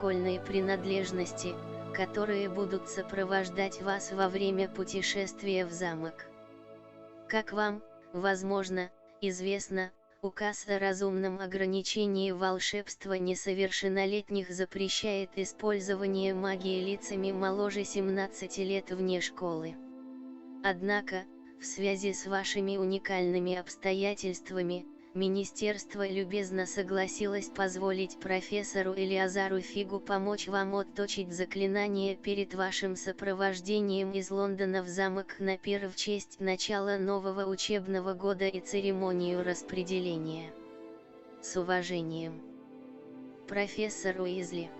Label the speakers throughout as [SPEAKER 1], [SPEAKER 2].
[SPEAKER 1] школьной принадлежности, которые будут сопровождать вас во время путешествия в замок. Как вам, возможно, известно, указ о разумном ограничении волшебства несовершеннолетних запрещает использование магии лицами моложе 17 лет вне школы. Однако, в связи с вашими уникальными обстоятельствами, Министерство любезно согласилось позволить профессору Элиазару Фигу помочь вам отточить заклинание перед вашим сопровождением из Лондона в замок Напир в честь начала нового учебного года и церемонию распределения. С уважением. Профессор Уизли.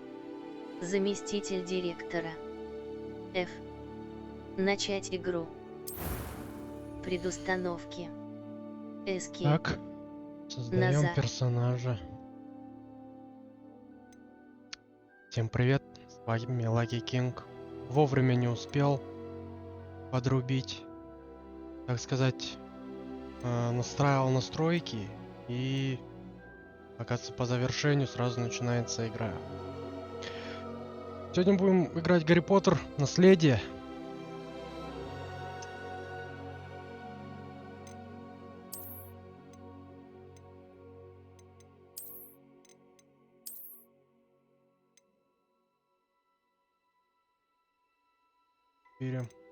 [SPEAKER 1] Заместитель директора. Ф. Начать игру. Предустановки. Эски.
[SPEAKER 2] Так, создаем
[SPEAKER 1] Назад.
[SPEAKER 2] персонажа. Всем привет, с вами Лаки Кинг. Вовремя не успел подрубить, так сказать, настраивал настройки, и, оказывается, по завершению сразу начинается игра. Сегодня будем играть Гарри Поттер Наследие.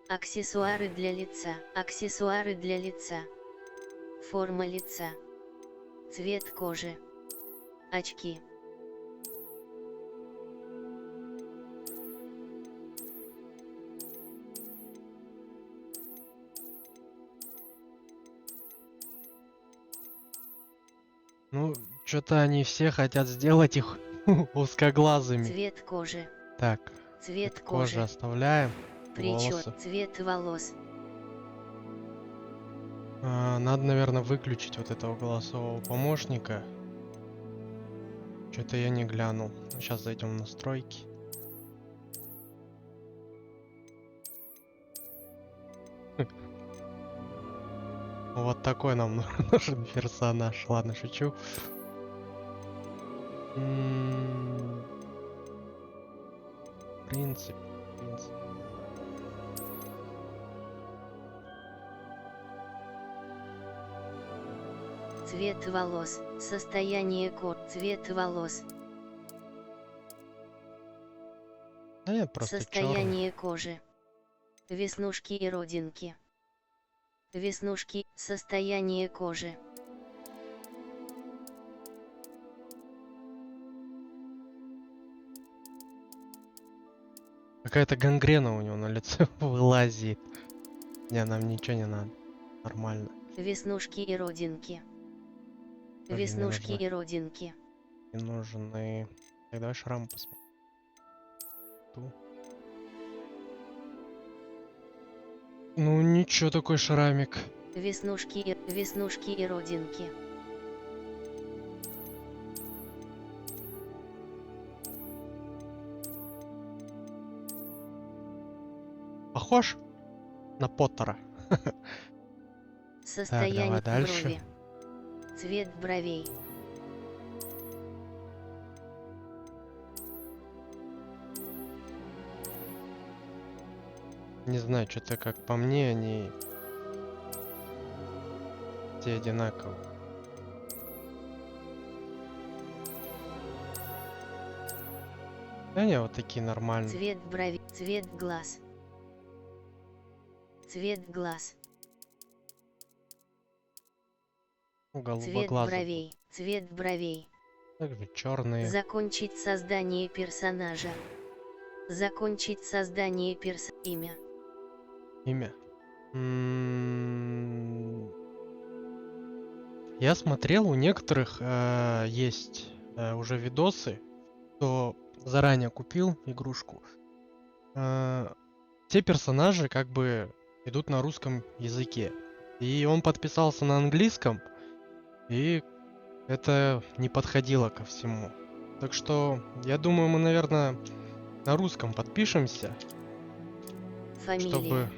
[SPEAKER 1] Аксессуары для лица. Аксессуары для лица. Форма лица. Цвет кожи. Очки.
[SPEAKER 2] Ну, что-то они все хотят сделать их узкоглазыми.
[SPEAKER 1] Цвет кожи.
[SPEAKER 2] Так,
[SPEAKER 1] Цвет
[SPEAKER 2] кожу
[SPEAKER 1] кожи.
[SPEAKER 2] оставляем.
[SPEAKER 1] Причёс.
[SPEAKER 2] Волосы.
[SPEAKER 1] Цвет волос.
[SPEAKER 2] Надо, наверное, выключить вот этого голосового помощника. Что-то я не глянул. Сейчас зайдем в настройки. Вот такой нам нужен персонаж. Ладно, шучу. Принцип.
[SPEAKER 1] Цвет волос. Состояние кожи. Цвет волос.
[SPEAKER 2] Да нет, просто
[SPEAKER 1] Состояние кожи. Веснушки и родинки. Веснушки. Состояние кожи.
[SPEAKER 2] какая-то гангрена у него на лице вылазит. Не, нам ничего не надо. Нормально.
[SPEAKER 1] Веснушки и родинки.
[SPEAKER 2] Тоже
[SPEAKER 1] Веснушки и родинки.
[SPEAKER 2] не нужны. Так, давай шрам посмотрим. Ну ничего, такой шрамик.
[SPEAKER 1] Веснушки и родинки.
[SPEAKER 2] Похож на Поттера.
[SPEAKER 1] Состояние
[SPEAKER 2] давай дальше.
[SPEAKER 1] брови. Цвет бровей.
[SPEAKER 2] Не знаю, что-то как по мне, они все одинаковые. Да не, вот такие нормальные.
[SPEAKER 1] Цвет брови. Цвет глаз. Цвет глаз. Цвет
[SPEAKER 2] Голубоглазые.
[SPEAKER 1] бровей. Цвет бровей.
[SPEAKER 2] Также черные.
[SPEAKER 1] Закончить создание персонажа. Закончить создание имя.
[SPEAKER 2] Имя. Я смотрел, у некоторых есть уже видосы, кто заранее купил игрушку. Те персонажи как бы идут на русском языке. И он подписался на английском, и это не подходило ко всему. Так что, я думаю, мы, наверное, на русском подпишемся,
[SPEAKER 1] Фамилия.
[SPEAKER 2] чтобы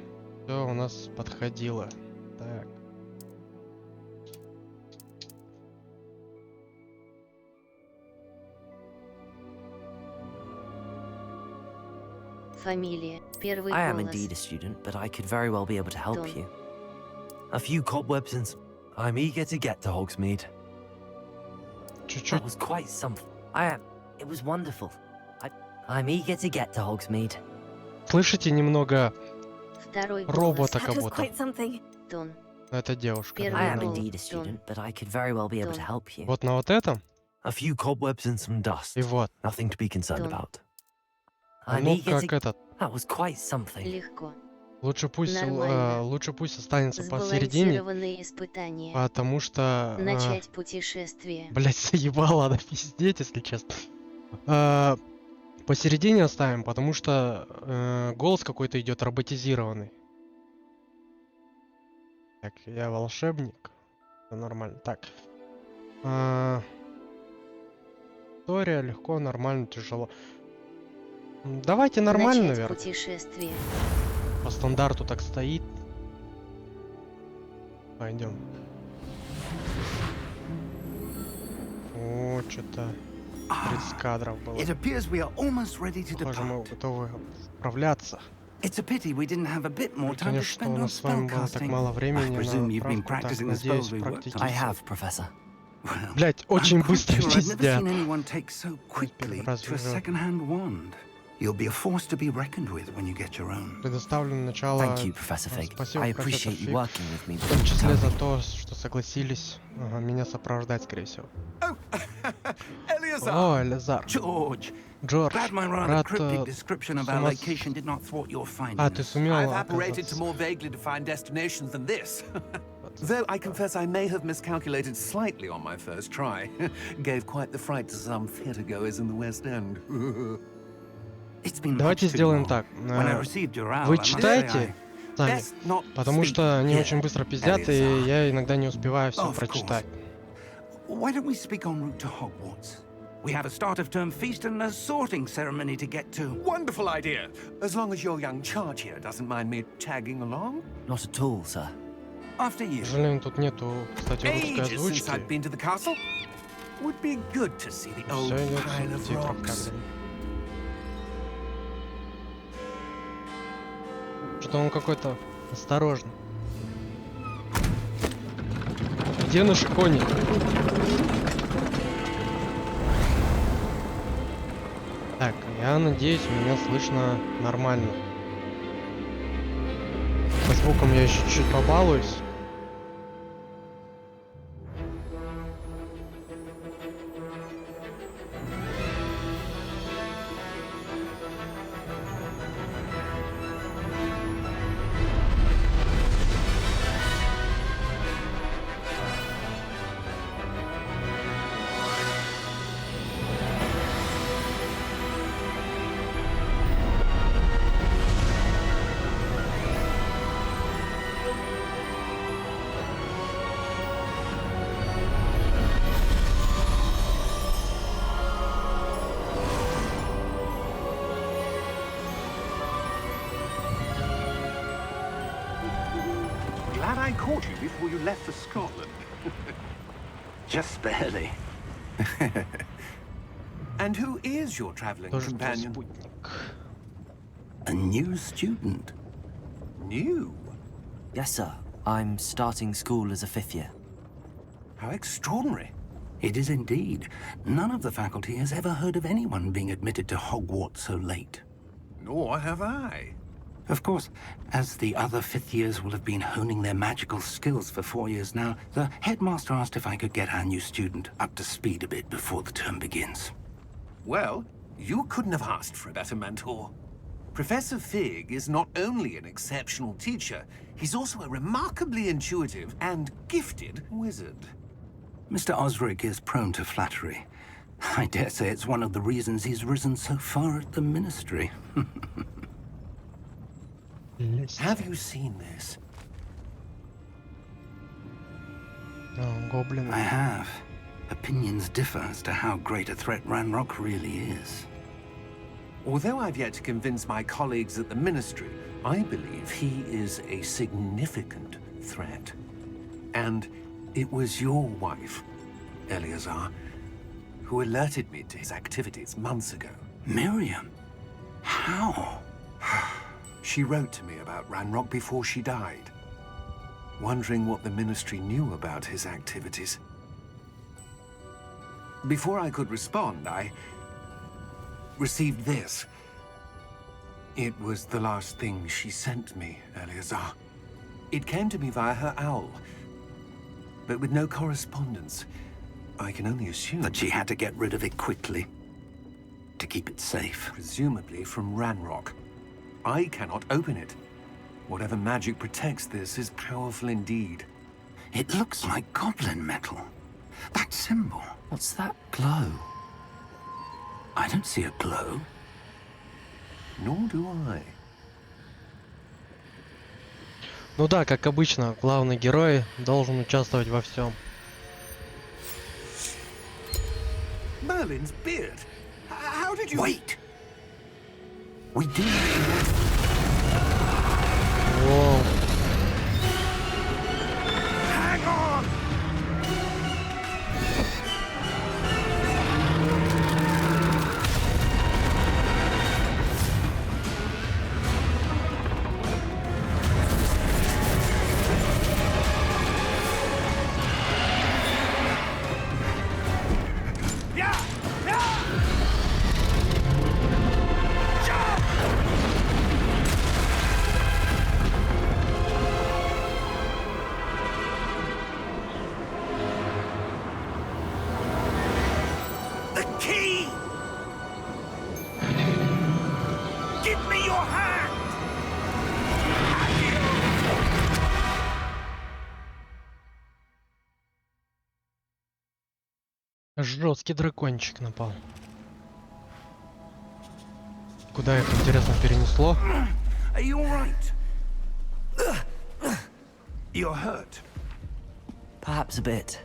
[SPEAKER 2] все у нас подходило. Так.
[SPEAKER 1] Фамилия. Первый
[SPEAKER 3] I am
[SPEAKER 1] голос.
[SPEAKER 3] indeed a student, but I could very well be able to help
[SPEAKER 1] Дон.
[SPEAKER 3] you.
[SPEAKER 4] A few cobwebs and I'm eager to get to Hogsmeade.
[SPEAKER 3] That
[SPEAKER 2] Чуть-чуть.
[SPEAKER 3] was quite something. It was wonderful. I'm eager to get to Hogsmeade.
[SPEAKER 2] Слышите немного
[SPEAKER 1] Второй голос.
[SPEAKER 2] робота
[SPEAKER 5] That
[SPEAKER 2] как
[SPEAKER 5] was
[SPEAKER 2] будто?
[SPEAKER 5] quite something.
[SPEAKER 1] Дон.
[SPEAKER 2] Это девушка.
[SPEAKER 1] Первый
[SPEAKER 3] I am
[SPEAKER 1] голос.
[SPEAKER 3] indeed a student, but I could very well be able to
[SPEAKER 1] Дон.
[SPEAKER 3] help you.
[SPEAKER 2] Вот на вот этом
[SPEAKER 4] A few cobwebs and some dust.
[SPEAKER 2] и вот.
[SPEAKER 4] Nothing to be concerned
[SPEAKER 1] Дон.
[SPEAKER 4] about.
[SPEAKER 3] I'm
[SPEAKER 2] Ну
[SPEAKER 3] eager
[SPEAKER 2] как
[SPEAKER 3] to...
[SPEAKER 2] этот.
[SPEAKER 3] That was quite something.
[SPEAKER 1] Легко.
[SPEAKER 2] Лучше пусть
[SPEAKER 1] Нормально.
[SPEAKER 2] останется посередине,
[SPEAKER 1] Сбалансированные испытания.
[SPEAKER 2] потому что
[SPEAKER 1] Начать путешествие.
[SPEAKER 2] блять, заебало она пиздеть, если честно. Посередине оставим, потому что голос какой-то идет роботизированный. Так, я волшебник. Это нормально. Так. История легко, нормально, тяжело. Давайте нормально,
[SPEAKER 1] Начать
[SPEAKER 2] наверное.
[SPEAKER 1] путешествие.
[SPEAKER 2] По стандарту так стоит. Пойдем. О, что-то 30 кадров было.
[SPEAKER 6] It appears we are almost ready to
[SPEAKER 2] Похоже, мы
[SPEAKER 6] depart.
[SPEAKER 2] готовы отправляться.
[SPEAKER 6] It's a pity we didn't have a bit more time to
[SPEAKER 2] Конечно, что у
[SPEAKER 6] spend on
[SPEAKER 2] нас с вами было так
[SPEAKER 6] spellcasting.
[SPEAKER 2] мало
[SPEAKER 6] I
[SPEAKER 2] времени
[SPEAKER 6] presume
[SPEAKER 2] на
[SPEAKER 6] you've been
[SPEAKER 2] отправку. Так,
[SPEAKER 6] practicing the
[SPEAKER 2] надеюсь,
[SPEAKER 6] spells we worked
[SPEAKER 2] практически.
[SPEAKER 3] I have, Professor.
[SPEAKER 6] Well,
[SPEAKER 2] Блять,
[SPEAKER 6] I'm
[SPEAKER 2] очень
[SPEAKER 6] quite
[SPEAKER 2] быстро
[SPEAKER 6] sure I've never
[SPEAKER 2] пиздят.
[SPEAKER 6] seen anyone take so quickly
[SPEAKER 2] раз
[SPEAKER 6] to a
[SPEAKER 2] вижу.
[SPEAKER 6] second-hand wand. You'll be a force to be reckoned with when you get your own.
[SPEAKER 2] Предоставлено начало.
[SPEAKER 3] Thank you, Professor Fig.
[SPEAKER 2] Спасибо,
[SPEAKER 3] I
[SPEAKER 2] профессор
[SPEAKER 3] appreciate you
[SPEAKER 2] Фиг.
[SPEAKER 3] working with me.
[SPEAKER 2] В том числе за то, что согласились меня сопровождать, скорее всего.
[SPEAKER 6] Eleazar!
[SPEAKER 2] О, Элизар.
[SPEAKER 6] George!
[SPEAKER 2] Джордж,
[SPEAKER 6] Glad my rather
[SPEAKER 2] рад...
[SPEAKER 6] cryptic description of our
[SPEAKER 2] сумас-
[SPEAKER 6] location did not thwart your
[SPEAKER 2] А, ты
[SPEAKER 6] findings.
[SPEAKER 2] сумел
[SPEAKER 7] I've operated to
[SPEAKER 2] оказаться.
[SPEAKER 7] more vaguely defined destinations than this. Though I confess I may have miscalculated slightly on my first try. Gave quite the fright to some theatergoers in the West End.
[SPEAKER 6] It's been
[SPEAKER 2] Давайте
[SPEAKER 6] much too
[SPEAKER 2] сделаем
[SPEAKER 6] long.
[SPEAKER 2] так.
[SPEAKER 6] When I received your owl,
[SPEAKER 2] Вы
[SPEAKER 6] I must say
[SPEAKER 2] читайте сами,
[SPEAKER 7] Best not
[SPEAKER 2] потому
[SPEAKER 7] speak
[SPEAKER 2] что они
[SPEAKER 7] here,
[SPEAKER 2] очень быстро пиздят, и
[SPEAKER 7] Eleazar.
[SPEAKER 2] я иногда не успеваю все
[SPEAKER 6] Of course.
[SPEAKER 2] прочитать.
[SPEAKER 6] Why don't we speak en route to Hogwarts? We have a start-of-term feast and a sorting ceremony to get to.
[SPEAKER 7] Wonderful idea. As long as your young charge here doesn't mind me tagging along.
[SPEAKER 3] Not at all, sir.
[SPEAKER 6] After you.
[SPEAKER 2] К сожалению, тут нету, кстати, русской
[SPEAKER 7] Ages since
[SPEAKER 2] озвучки.
[SPEAKER 7] I've been to the castle. Would be good to see the old
[SPEAKER 2] Все идет
[SPEAKER 7] pile
[SPEAKER 2] в
[SPEAKER 7] of
[SPEAKER 2] титрах
[SPEAKER 7] rocks.
[SPEAKER 2] как бы. Что-то он какой-то осторожный. Где наши кони? Так, я надеюсь, меня слышно нормально. Со звуком я еще чуть-чуть побалуюсь.
[SPEAKER 7] Glad I caught you before you left for Scotland.
[SPEAKER 6] Just barely.
[SPEAKER 7] And who is your travelling
[SPEAKER 2] Тоже
[SPEAKER 7] companion?
[SPEAKER 2] спутник.
[SPEAKER 6] A new student.
[SPEAKER 7] New?
[SPEAKER 3] Yes, sir. I'm starting school as a 5th year.
[SPEAKER 7] How extraordinary.
[SPEAKER 6] It is indeed. None of the faculty has ever heard of anyone being admitted to Hogwarts so late.
[SPEAKER 7] Nor have I.
[SPEAKER 6] Of course, as the other fifth years will have been honing their magical skills for 4 years now, the headmaster asked if I could get our new student up to speed a bit before the term begins.
[SPEAKER 7] Well, you couldn't have asked for a better mentor. Professor Fig is not only an exceptional teacher, he's also a remarkably intuitive and gifted wizard.
[SPEAKER 6] Mr. Osric is prone to flattery. I dare say it's one of the reasons he's risen so far at the ministry.
[SPEAKER 7] Have you seen this?
[SPEAKER 2] Гоблин.
[SPEAKER 6] I have. Opinions differ as to how great a threat Ranrock really is.
[SPEAKER 7] Although I've yet to convince my colleagues at the Ministry, I believe he is a significant threat. And it was your wife, Eleazar, who alerted me to his activities months ago.
[SPEAKER 6] Miriam? How?
[SPEAKER 7] She wrote to me about Ranrock before she died, wondering what the Ministry knew about his activities. Before I could respond, I received this. It was the last thing she sent me, Eleazar. It came to me via her owl, but with no correspondence. I can only assume
[SPEAKER 6] That she had to get rid of it quickly to keep it safe.
[SPEAKER 7] presumably from Ranrock. I cannot open it. Whatever magic protects this is powerful indeed.
[SPEAKER 6] It looks like goblin metal. That symbol.
[SPEAKER 3] What's that?
[SPEAKER 6] Glow. I don't see a glow.
[SPEAKER 7] Nor do I.
[SPEAKER 2] Ну да, как обычно, главный герой должен участвовать во всем.
[SPEAKER 7] Merlin's beard. How did you...
[SPEAKER 6] Wait! We do.
[SPEAKER 2] Воу.
[SPEAKER 7] Hang on! The key! Give me your hand!
[SPEAKER 2] Жесткий дракончик напал. Куда это, интересно, перенесло?
[SPEAKER 6] Are you alright? You're hurt.
[SPEAKER 3] Perhaps a bit.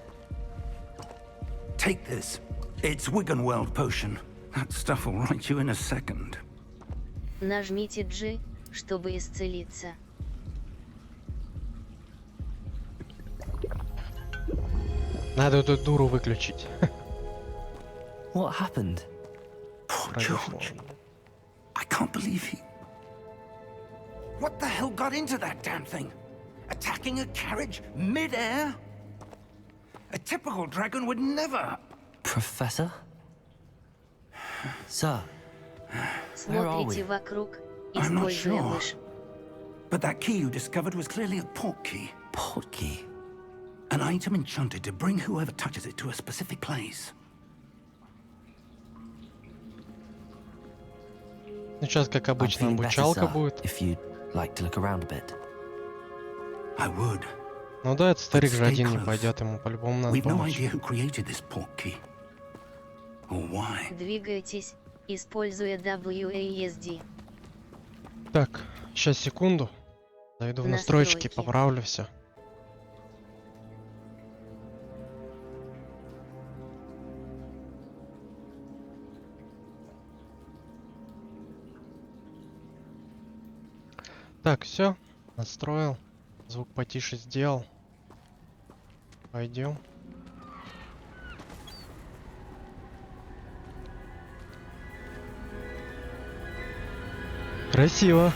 [SPEAKER 6] Take this. It's Wiggenweld potion. That stuff will right you in a second.
[SPEAKER 1] Нажмите G, чтобы исцелиться.
[SPEAKER 2] Надо эту дуру выключить.
[SPEAKER 3] What happened?
[SPEAKER 6] Poor
[SPEAKER 2] Произошло.
[SPEAKER 6] George. I can't believe he... What the hell got into that damn thing? Attacking a carriage mid-air? A typical dragon would never...
[SPEAKER 3] Professor? Sir, where are
[SPEAKER 1] Смотрите
[SPEAKER 3] we?
[SPEAKER 1] вокруг,
[SPEAKER 6] I'm not
[SPEAKER 1] используя
[SPEAKER 6] sure.
[SPEAKER 1] мышь.
[SPEAKER 6] But that key you discovered was clearly a portkey.
[SPEAKER 3] Portkey.
[SPEAKER 6] An item enchanted to bring whoever touches it to a specific place.
[SPEAKER 2] Ну, сейчас, как
[SPEAKER 3] I'm
[SPEAKER 2] обычно,
[SPEAKER 3] feeling better,
[SPEAKER 2] обучалка
[SPEAKER 3] sir,
[SPEAKER 2] будет.
[SPEAKER 3] if you'd like to look around a bit.
[SPEAKER 6] I would.
[SPEAKER 2] Ну да, этот старик же
[SPEAKER 6] Stay
[SPEAKER 2] один не
[SPEAKER 6] close.
[SPEAKER 2] пойдет, ему по-любому надо
[SPEAKER 6] We've no
[SPEAKER 2] помочь.
[SPEAKER 6] idea who created this portkey. Or why.
[SPEAKER 1] Двигайтесь, используя WASD.
[SPEAKER 2] Так, сейчас секунду. Зайду в настройки,
[SPEAKER 1] Настройки.
[SPEAKER 2] поправлю все. Так, все, настроил. Звук потише сделал. Пойдем. Красиво.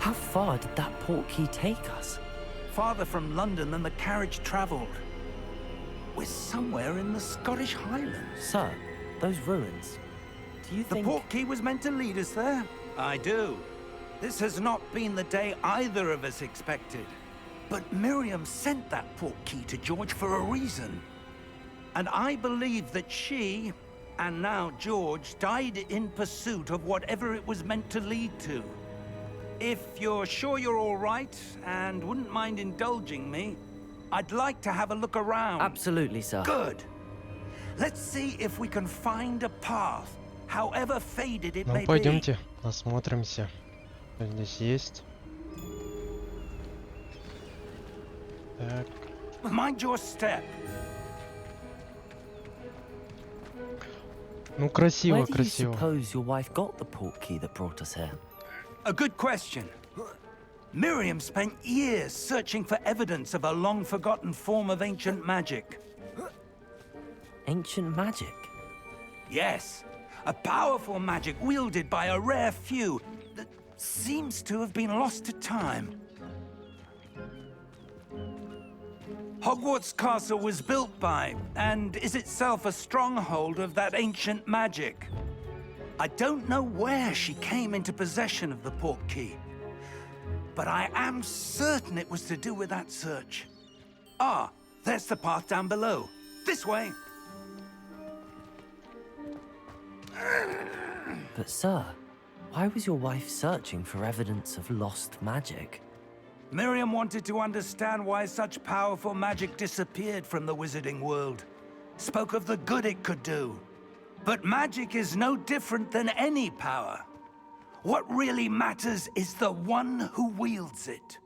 [SPEAKER 3] How far did that portkey take us?
[SPEAKER 6] Farther from London than the carriage travelled. We're somewhere in the Scottish Highlands.
[SPEAKER 3] Sir, those ruins. Do you
[SPEAKER 6] The
[SPEAKER 3] think...
[SPEAKER 6] portkey was meant to lead us there? I do. This has not been the day either of us expected. But Miriam sent that portkey to George for a reason. And I believe that she, and now George, died in pursuit of whatever it was meant to lead to. If you're sure you're all right, and wouldn't mind indulging me, I'd like to have a look around.
[SPEAKER 3] Absolutely, sir.
[SPEAKER 6] Good. Let's see if we can find a path, however faded it
[SPEAKER 2] Ну,
[SPEAKER 6] may be.
[SPEAKER 2] пойдемте, осмотримся. Что здесь есть? Так.
[SPEAKER 6] Mind your step.
[SPEAKER 2] Ну, красиво,
[SPEAKER 3] Where do you
[SPEAKER 2] красиво.
[SPEAKER 3] suppose your wife got the portkey that brought us here?
[SPEAKER 6] A good question. Miriam spent years searching for evidence of a long-forgotten form of ancient magic.
[SPEAKER 3] Ancient magic?
[SPEAKER 6] Yes, a powerful magic wielded by a rare few that seems to have been lost to time. Hogwarts Castle was built by, and is itself a stronghold of that ancient magic. I don't know where she came into possession of the portkey, but I am certain it was to do with that search. Ah, there's the path down below. This way.
[SPEAKER 3] But sir, why was your wife searching for evidence of lost magic?
[SPEAKER 6] Miriam wanted to understand why such powerful magic disappeared from the wizarding world. Spoke of the good it could do. But magic is no different than any power. What really matters is the one who wields it.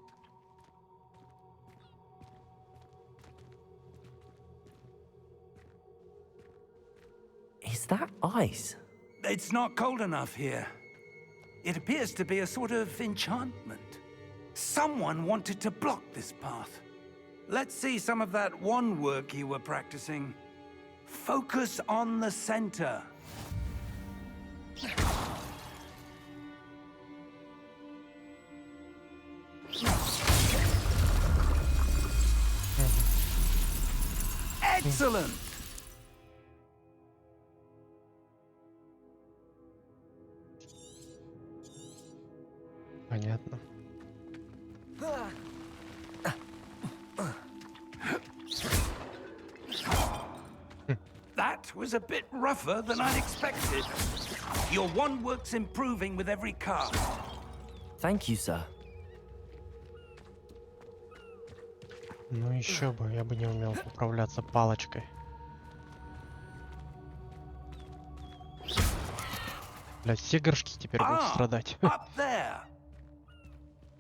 [SPEAKER 3] Is that ice?
[SPEAKER 6] It's not cold enough here. It appears to be a sort of enchantment. Someone wanted to block this path. Let's see some of that wand work you were practicing. Focus on the center. Excellent!
[SPEAKER 2] Понятно.
[SPEAKER 6] That was a bit rougher than I'd expected. Your wand work's improving with every cast.
[SPEAKER 3] Thank you, sir.
[SPEAKER 2] Ну еще бы, я бы не умел управляться палочкой. Бля, все горшки теперь будут страдать.
[SPEAKER 6] Up there.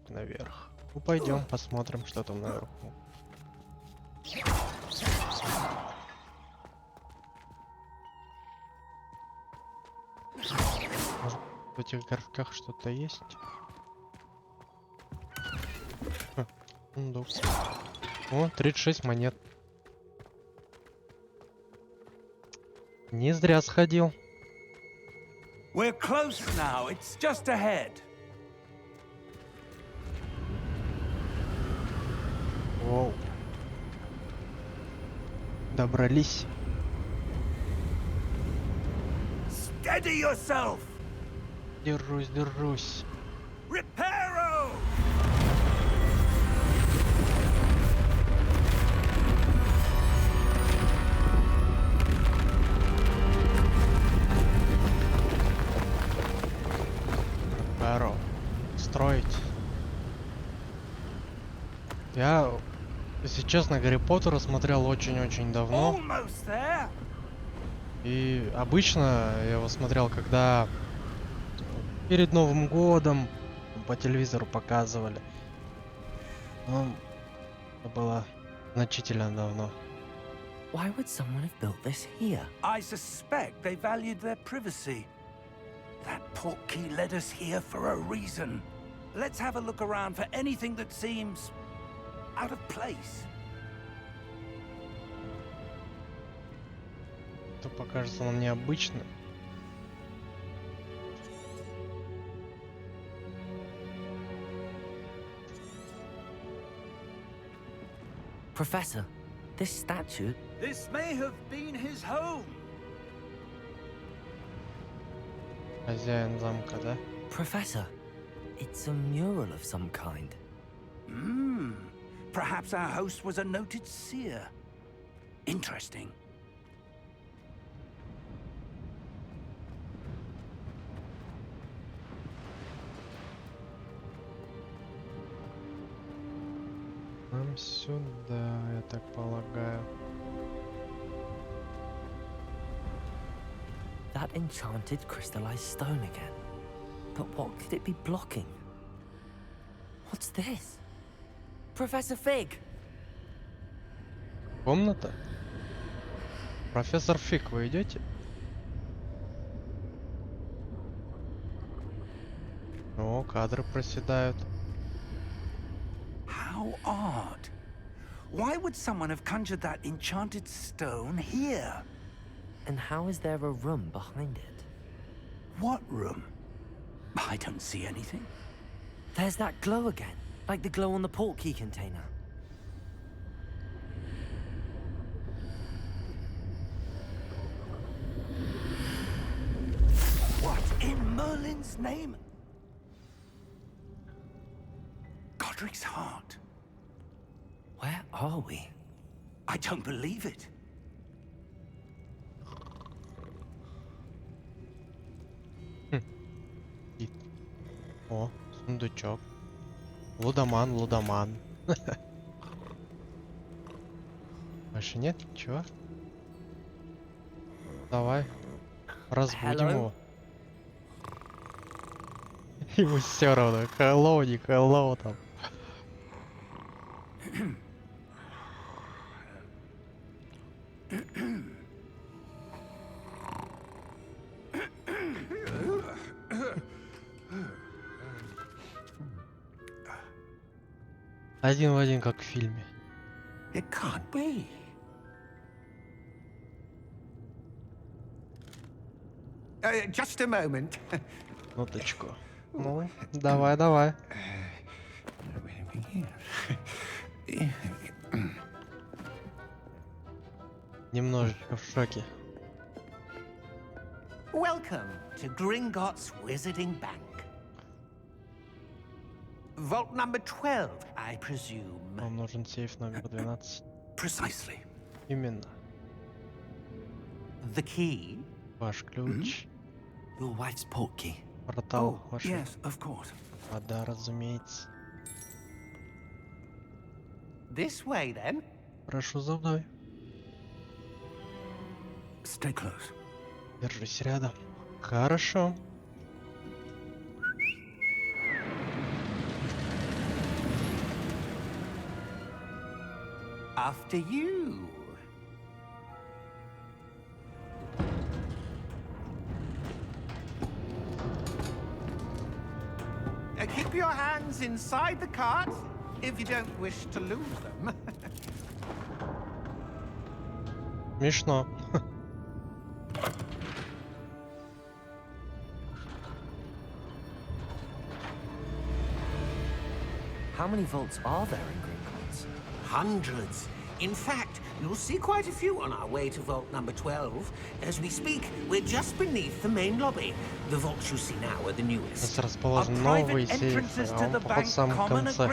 [SPEAKER 2] Наверх. Ну пойдем, посмотрим, что там наверху. Может, в этих горшках что-то есть? Сундук. О, 36 монет. Не зря сходил.
[SPEAKER 6] We're close now. It's just ahead.
[SPEAKER 2] Воу. Добрались.
[SPEAKER 6] Steady yourself.
[SPEAKER 2] Держусь, держусь.
[SPEAKER 6] Reparo.
[SPEAKER 2] Здорово. Строить. Я, если честно, Гарри Поттера смотрел очень-очень давно.
[SPEAKER 6] Almost there.
[SPEAKER 2] И обычно я его смотрел, когда перед Новым годом по телевизору показывали. Но это было значительно давно.
[SPEAKER 3] Why would someone have built this here?
[SPEAKER 6] I suspect they valued their privacy. That portkey led us here for a reason. Let's have a look around for anything that seems out of place.
[SPEAKER 2] Это покажется нам необычным.
[SPEAKER 3] Professor, this statue...
[SPEAKER 6] This may have been his home.
[SPEAKER 2] Хозяин замка, да?
[SPEAKER 3] Professor, it's a mural of some kind.
[SPEAKER 6] Perhaps our host was a noted seer. Interesting.
[SPEAKER 2] Нам сюда, я так полагаю.
[SPEAKER 3] That enchanted crystallized stone again. But what could it be blocking? What's this? Professor Fig!
[SPEAKER 2] Комната? Профессор Фиг, вы идете? О, кадры проседают.
[SPEAKER 6] How odd. Why would someone have conjured that enchanted stone here?
[SPEAKER 3] And how is there a room behind it?
[SPEAKER 6] What room? I don't see anything.
[SPEAKER 3] There's that glow again, like the glow on the portkey container.
[SPEAKER 6] What in Merlin's name? Godric's heart.
[SPEAKER 3] Where are we?
[SPEAKER 6] I don't believe it.
[SPEAKER 2] О, сундучок. Лудоман, лудоман. Больше нет ничего? Давай. Разбудим его. Ему все равно. Hello, не hello там. Один в один, как в фильме.
[SPEAKER 6] It can't be. Just a moment.
[SPEAKER 2] Минуточку. Ну, давай, давай. Немножечко в шоке.
[SPEAKER 6] Welcome to Gringotts Wizarding Bank. Vault number 12, I presume.
[SPEAKER 2] Нам нужен сейф номер 12.
[SPEAKER 6] Precisely.
[SPEAKER 2] Именно.
[SPEAKER 6] The key?
[SPEAKER 2] Ваш ключ.
[SPEAKER 3] Your wife's portkey.
[SPEAKER 2] Портал ваш.
[SPEAKER 6] Yes, of course.
[SPEAKER 2] А да, разумеется.
[SPEAKER 6] This way, then.
[SPEAKER 2] Прошу за мной.
[SPEAKER 6] Stay close.
[SPEAKER 2] Держись рядом. Хорошо.
[SPEAKER 6] After you. Keep your hands inside the cart if you don't wish to lose them.
[SPEAKER 2] Смешно.
[SPEAKER 3] How many vaults are there in Gringotts?
[SPEAKER 5] Hundreds. In fact, you'll see quite a few on our way to vault number 12. As we speak, we're just beneath the main lobby. The vaults you see now are the newest.
[SPEAKER 2] Здесь расположен новый сейф, а он походу в самом конце.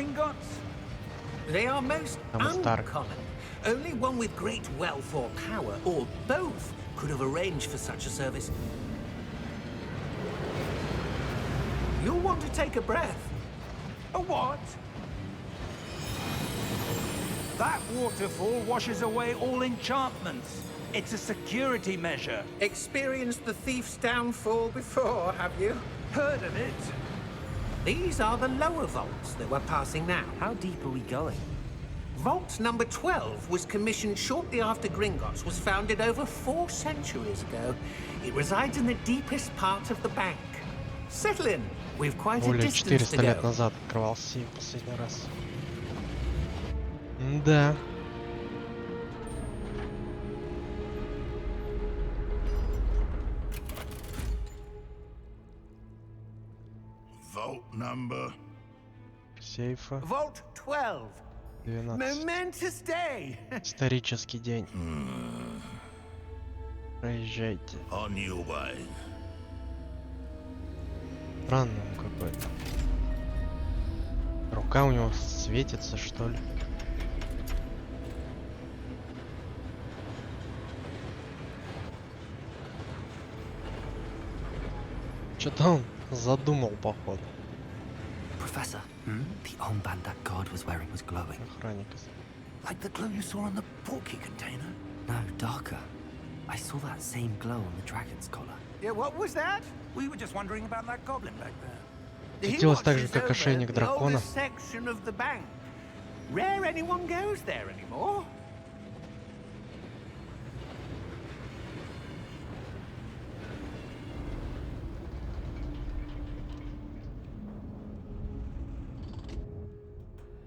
[SPEAKER 5] They are most
[SPEAKER 2] Самый старый.
[SPEAKER 5] uncommon. Only one with great wealth or power, or both, could have arranged for such a service. You'll want to take a breath.
[SPEAKER 6] A what? That waterfall washes away all enchantments. It's a security measure.
[SPEAKER 5] Experienced the thief's downfall before, have you?
[SPEAKER 6] Heard of it?
[SPEAKER 5] These are the lower vaults that we're passing now.
[SPEAKER 3] How deep are we going?
[SPEAKER 5] Vault number 12 was commissioned shortly after Gringotts was founded over 4 centuries ago. It resides in the deepest part of the bank. Settle in. We've quite a
[SPEAKER 2] Более
[SPEAKER 5] distance
[SPEAKER 2] 400
[SPEAKER 5] to
[SPEAKER 2] лет
[SPEAKER 5] go.
[SPEAKER 2] назад открывался сейф последний раз. Да.
[SPEAKER 8] Vault number.
[SPEAKER 2] Сейфа
[SPEAKER 6] Vault 12.
[SPEAKER 2] 12.
[SPEAKER 6] Momentous day.
[SPEAKER 2] Исторический день. Проезжайте.
[SPEAKER 8] On your way.
[SPEAKER 2] Странный он какой-то. Рука у него светится, что ли? Что-то он задумал, походу.
[SPEAKER 3] Professor, the armband that guard was wearing was glowing.
[SPEAKER 2] Охранник.
[SPEAKER 6] Like the glow you saw on the portkey container.
[SPEAKER 3] No, darker. I saw that same glow on the dragon's collar.
[SPEAKER 6] Yeah, what was that? We were just wondering about that goblin back there. He
[SPEAKER 2] Светилось так же,
[SPEAKER 6] watches
[SPEAKER 2] как
[SPEAKER 6] over
[SPEAKER 2] ошейник
[SPEAKER 6] the
[SPEAKER 2] дракона.
[SPEAKER 6] oldest section of the bank. Rare anyone goes there anymore.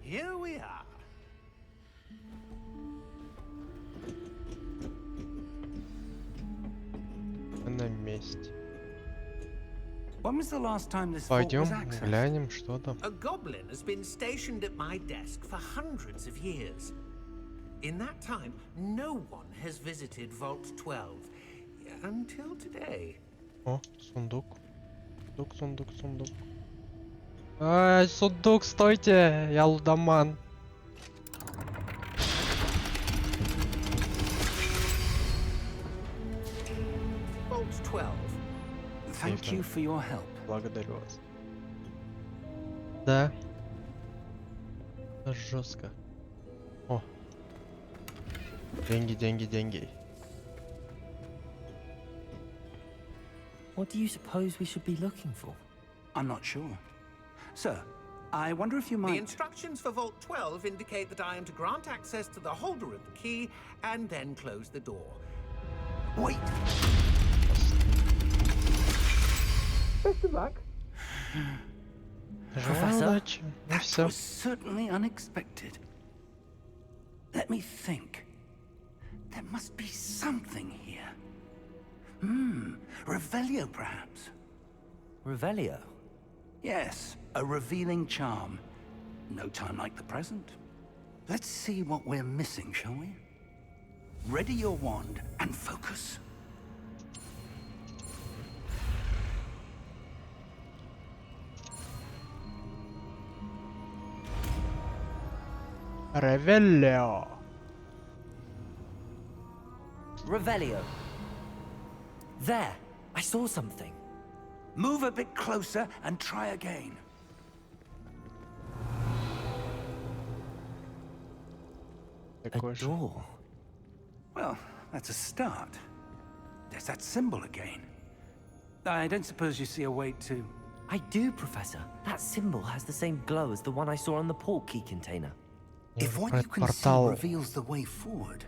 [SPEAKER 6] Here we are.
[SPEAKER 2] На месте.
[SPEAKER 6] When was the last time this vault
[SPEAKER 2] Пойдем,
[SPEAKER 6] was accessed?
[SPEAKER 2] глянем, что там.
[SPEAKER 5] A goblin has been stationed at my desk for hundreds of years. In that time, no one has visited Vault 12 until today.
[SPEAKER 2] О, сундук. Сундук, сундук, сундук. Ай, сундук, стойте! Я лудоман.
[SPEAKER 5] Vault 12.
[SPEAKER 6] Thank you for your help.
[SPEAKER 2] Благодарю вас. Да. Это жестко. О. Деньги, деньги, деньги.
[SPEAKER 3] What do you suppose we should be looking for?
[SPEAKER 6] I'm not sure. Sir, I wonder if you
[SPEAKER 5] The
[SPEAKER 6] might...
[SPEAKER 5] instructions for Vault 12 indicate that I am to grant access to the holder of the key and then close the door.
[SPEAKER 6] Wait!
[SPEAKER 5] Best of luck.
[SPEAKER 2] Желаю удачи. Ну
[SPEAKER 6] That
[SPEAKER 2] все.
[SPEAKER 6] was certainly unexpected. Let me think. There must be something here. Revelio, perhaps?
[SPEAKER 3] Revelio?
[SPEAKER 6] Yes, a revealing charm. No time like the present. Let's see what we're missing, shall we? Ready your wand and focus.
[SPEAKER 2] Ревелио.
[SPEAKER 3] Revelio. There! I saw something.
[SPEAKER 6] Move a bit closer and try again.
[SPEAKER 3] A
[SPEAKER 2] Такой же.
[SPEAKER 3] door.
[SPEAKER 6] Well, that's a start. There's that symbol again. I don't suppose you see a way to...
[SPEAKER 3] I do, Professor. That symbol has the same glow as the one I saw on the port key container.
[SPEAKER 6] If what you can see
[SPEAKER 2] Портал.
[SPEAKER 6] reveals the way forward,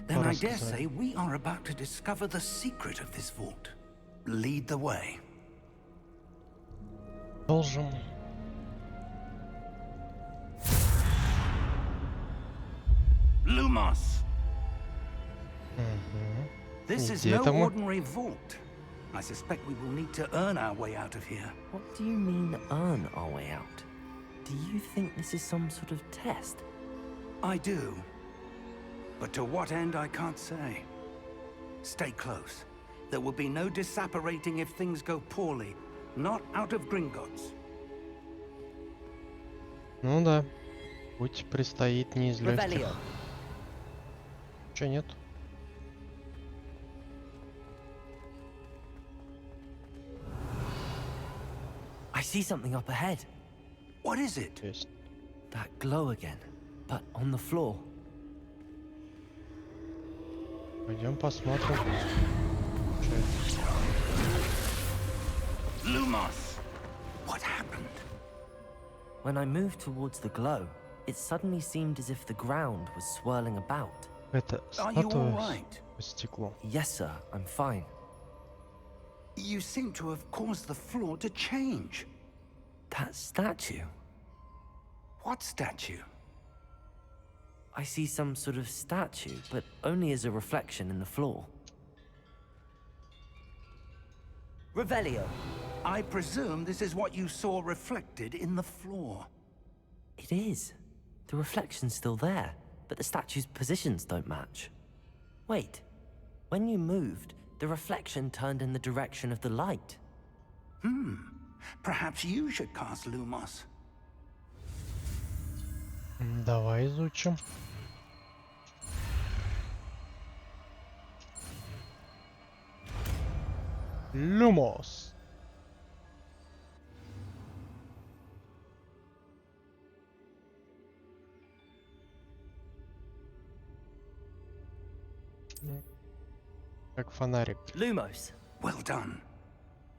[SPEAKER 6] then I dare say we are about to discover the secret of this vault. Lead the way.
[SPEAKER 2] Должен.
[SPEAKER 6] Lumos!
[SPEAKER 2] Мгм.
[SPEAKER 6] This is
[SPEAKER 2] Где
[SPEAKER 6] no
[SPEAKER 2] это мы?
[SPEAKER 6] ordinary vault. I suspect we will need to earn our way out of here.
[SPEAKER 3] What do you mean, earn our way out? Do you think this is some sort of test?
[SPEAKER 6] I do. But to what end, I can't say. Stay close. There will be no disapparating if things go poorly. Not out of Gringotts.
[SPEAKER 2] Ну да. Путь предстоит не из легких.
[SPEAKER 3] Revelio.
[SPEAKER 2] Че нет?
[SPEAKER 3] I see something up ahead.
[SPEAKER 6] What is it?
[SPEAKER 2] Есть.
[SPEAKER 3] That glow again, but on the floor.
[SPEAKER 2] Пойдем посмотрим. Чё это?
[SPEAKER 6] Lumos! What happened?
[SPEAKER 3] When I moved towards the glow, it suddenly seemed as if the ground was swirling about.
[SPEAKER 2] Это
[SPEAKER 6] Are you all
[SPEAKER 2] статуя
[SPEAKER 6] right?
[SPEAKER 2] с стеклом.
[SPEAKER 3] Yes, sir, I'm fine.
[SPEAKER 6] You seem to have caused the floor to change.
[SPEAKER 3] That statue.
[SPEAKER 6] What statue?
[SPEAKER 3] I see some sort of statue, but only as a reflection in the floor. Revelio.
[SPEAKER 6] I presume this is what you saw reflected in the floor.
[SPEAKER 3] It is. The reflection's still there, but the statue's positions don't match. Wait. When you moved, the reflection turned in the direction of the light.
[SPEAKER 6] Perhaps you should cast Lumos.
[SPEAKER 2] Давай изучим. Lumos. Как фонарик.
[SPEAKER 3] Lumos.
[SPEAKER 6] Well done.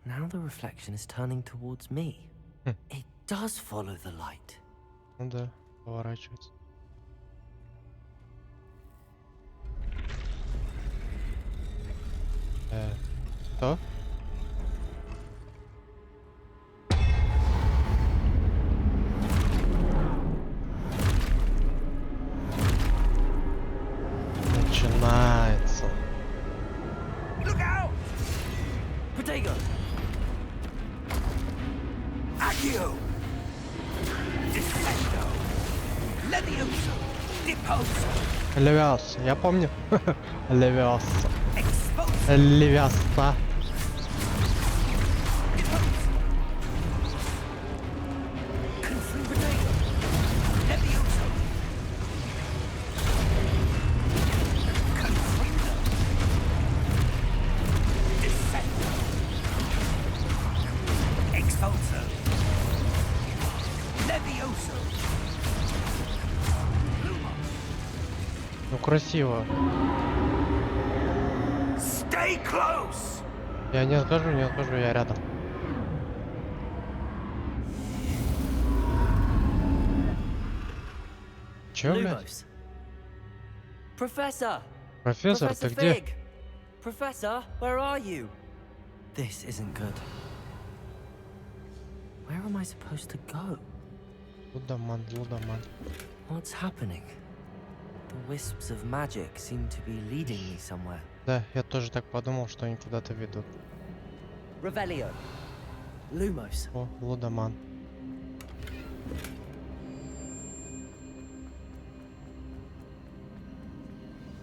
[SPEAKER 3] Now the reflection is turning towards me. It does follow the light.
[SPEAKER 2] Ну да, поворачивается. Что? Начинается.
[SPEAKER 3] Protego!
[SPEAKER 6] Accio! Descendo! Levioso! Deposo!
[SPEAKER 2] Левиас, я помню. Левиас.
[SPEAKER 6] Expulso!
[SPEAKER 2] Левиаса.
[SPEAKER 6] Confringo! Levioso! Confringo! Descendo! Expulso! Levioso!
[SPEAKER 2] Ну красиво.
[SPEAKER 6] Stay close!
[SPEAKER 2] Я не отхожу, я рядом. Чё, блядь?
[SPEAKER 3] Lumos. Professor!
[SPEAKER 2] Профессор,
[SPEAKER 3] Professor
[SPEAKER 2] ты где?
[SPEAKER 3] Fig! Professor, where are you? This isn't good. Where am I supposed to go?
[SPEAKER 2] Лудоман, лудоман.
[SPEAKER 3] What's happening? The wisps of magic seem to be leading me somewhere.
[SPEAKER 2] Да, я тоже так подумал, что они куда-то ведут.
[SPEAKER 3] Revelio. Lumos.
[SPEAKER 2] О, лудоман.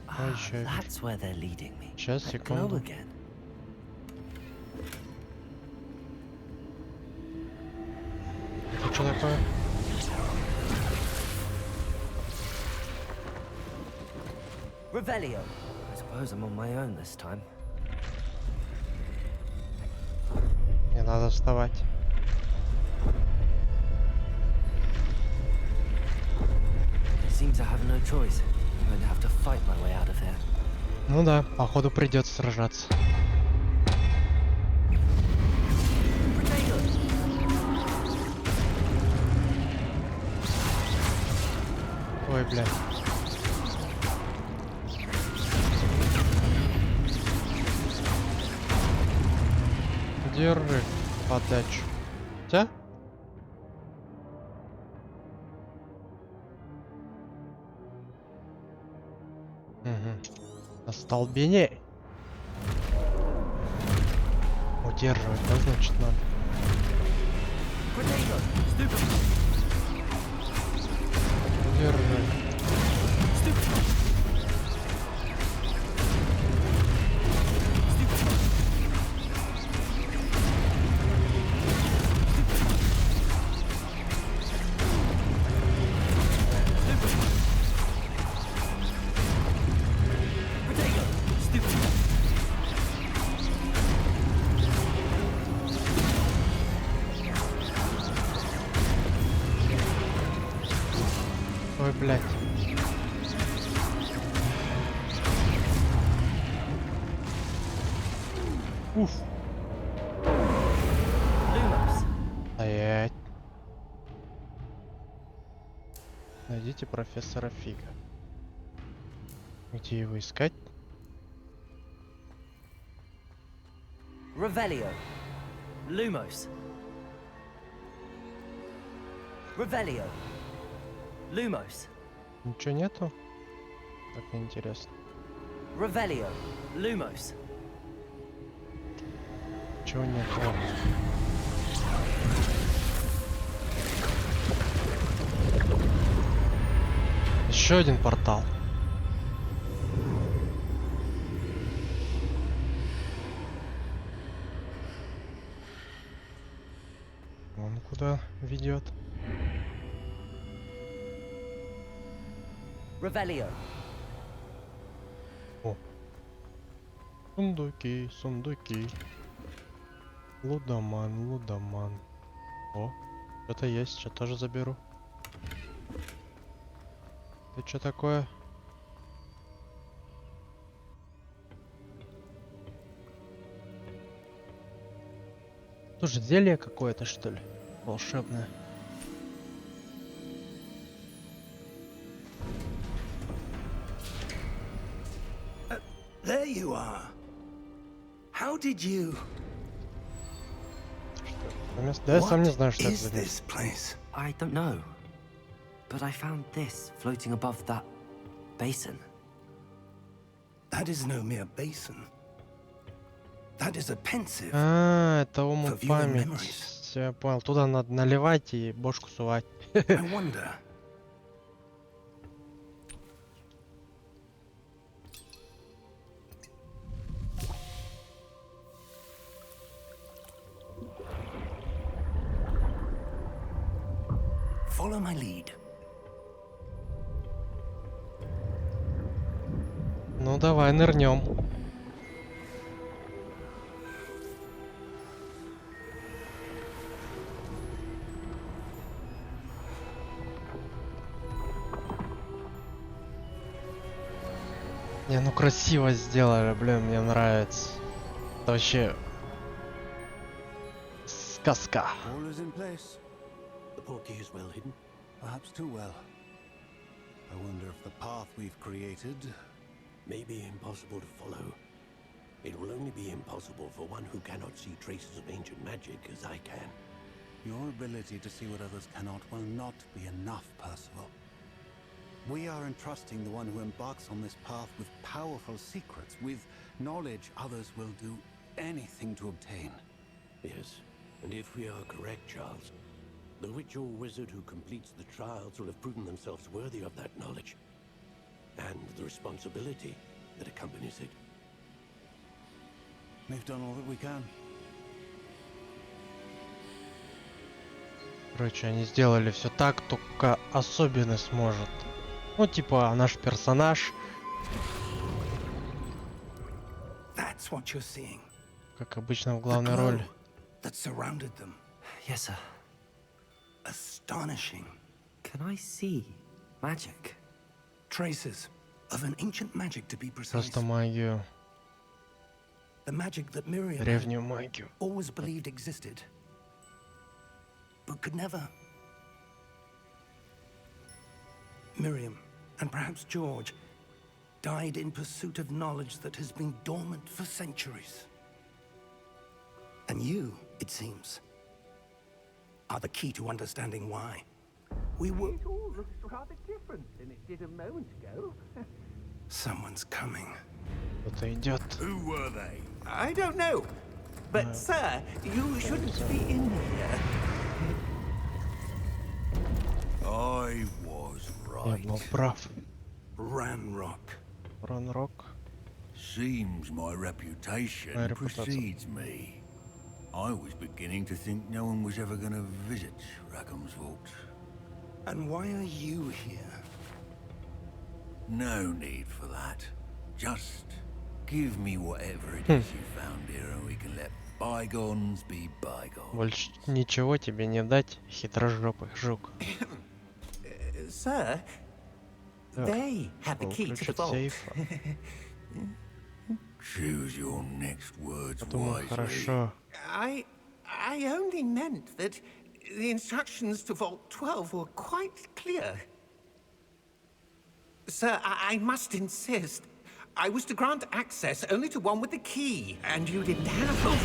[SPEAKER 3] Ah,
[SPEAKER 2] еще я
[SPEAKER 3] that's where they're leading me.
[SPEAKER 2] Сейчас,
[SPEAKER 3] That glow
[SPEAKER 2] секунду.
[SPEAKER 3] again.
[SPEAKER 2] Это что такое?
[SPEAKER 3] Revelio. I suppose I'm on my own this time.
[SPEAKER 2] Мне надо вставать.
[SPEAKER 3] Seems I have no choice. I'm going to have to fight my way out of here.
[SPEAKER 2] Ну да, походу придется сражаться. Ой, бля. Держи подачу. Хотя? Угу. Остолбеней. Удерживать, да, значит, надо. Удерживай. Ой, блядь. Уф.
[SPEAKER 3] Lumos.
[SPEAKER 2] Стоять. Найдите профессора Фига. Где его искать?
[SPEAKER 3] Revelio. Lumos. Revelio. Lumos.
[SPEAKER 2] Ничего нету? Так неинтересно.
[SPEAKER 3] Revelio. Lumos.
[SPEAKER 2] Чего нету? Еще один портал. Он куда ведет?
[SPEAKER 3] Revelio.
[SPEAKER 2] О. Сундуки, сундуки. Лудоман, лудоман. О, что-то есть, что тоже заберу. Это что такое? Тоже зелье какое-то, что ли? Волшебное.
[SPEAKER 6] There you are. How did you...
[SPEAKER 2] Да, я сам не знаю, что это
[SPEAKER 6] is
[SPEAKER 2] за место.
[SPEAKER 6] this place?
[SPEAKER 3] I don't know. But I found this floating above that basin.
[SPEAKER 6] That is no mere basin. That is a pensive.
[SPEAKER 2] А, это ому
[SPEAKER 6] For viewing
[SPEAKER 2] память
[SPEAKER 6] memories.
[SPEAKER 2] Все, я понял. Туда надо наливать и бошку сувать.
[SPEAKER 6] I wonder. Follow my lead.
[SPEAKER 2] Ну давай нырнем. Не, ну красиво сделали, блин, мне нравится. Это вообще сказка.
[SPEAKER 9] All is in place.
[SPEAKER 10] The portkey is well hidden.
[SPEAKER 9] Perhaps too well. I wonder if the path we've created...
[SPEAKER 10] May be impossible to follow. It will only be impossible for one who cannot see traces of ancient magic as I can.
[SPEAKER 9] Your ability to see what others cannot will not be enough, Percival. We are entrusting the one who embarks on this path with powerful secrets, with knowledge others will do anything to obtain.
[SPEAKER 10] Yes, and if we are correct, Charles, the witch or wizard who completes the trials will have proven themselves worthy of that knowledge, and the responsibility that accompanies it.
[SPEAKER 9] We've done all that we can.
[SPEAKER 2] Короче, они сделали все так, только особенный сможет. Ну, типа, наш персонаж,
[SPEAKER 6] That's what you're seeing.
[SPEAKER 2] как обычно, в
[SPEAKER 6] The
[SPEAKER 2] главной
[SPEAKER 6] glow
[SPEAKER 2] роли.
[SPEAKER 6] that surrounded them.
[SPEAKER 3] Yes, sir.
[SPEAKER 6] Astonishing.
[SPEAKER 3] Can I see magic?
[SPEAKER 6] Traces of an ancient magic, to be precise.
[SPEAKER 2] Просто магию,
[SPEAKER 6] The magic that Miriam
[SPEAKER 2] древнюю магию.
[SPEAKER 6] always believed existed, but could never. Miriam, and perhaps George, died in pursuit of knowledge that has been dormant for centuries. And you, it seems, are the key to understanding why. We were...
[SPEAKER 5] It all looks rather different than it did a moment ago.
[SPEAKER 6] Someone's coming.
[SPEAKER 2] Кто-то идет.
[SPEAKER 8] Who were they?
[SPEAKER 5] I don't know. But, sir, you shouldn't be in here.
[SPEAKER 8] I was
[SPEAKER 2] Я
[SPEAKER 8] right.
[SPEAKER 2] был прав.
[SPEAKER 6] Ranrock.
[SPEAKER 2] Ранрок.
[SPEAKER 8] Seems my reputation
[SPEAKER 2] My reputation.
[SPEAKER 8] precedes me. I was beginning to think no one was ever going to visit Rackham's vault.
[SPEAKER 6] And why are you here?
[SPEAKER 8] No need for that. Just give me whatever it is you found here and we can let bygones be bygones.
[SPEAKER 2] Больше ничего тебе не дать, хитрожопый жук.
[SPEAKER 5] Sir, they have the key to the
[SPEAKER 2] Ключ от
[SPEAKER 5] vault.
[SPEAKER 2] сейфа.
[SPEAKER 8] Choose your next words
[SPEAKER 2] Подумай
[SPEAKER 8] wisely.
[SPEAKER 2] хорошо.
[SPEAKER 5] I only meant that the instructions to Vault 12 were quite clear. Sir, I must insist. I was to grant access only to one with the key, and you didn't have.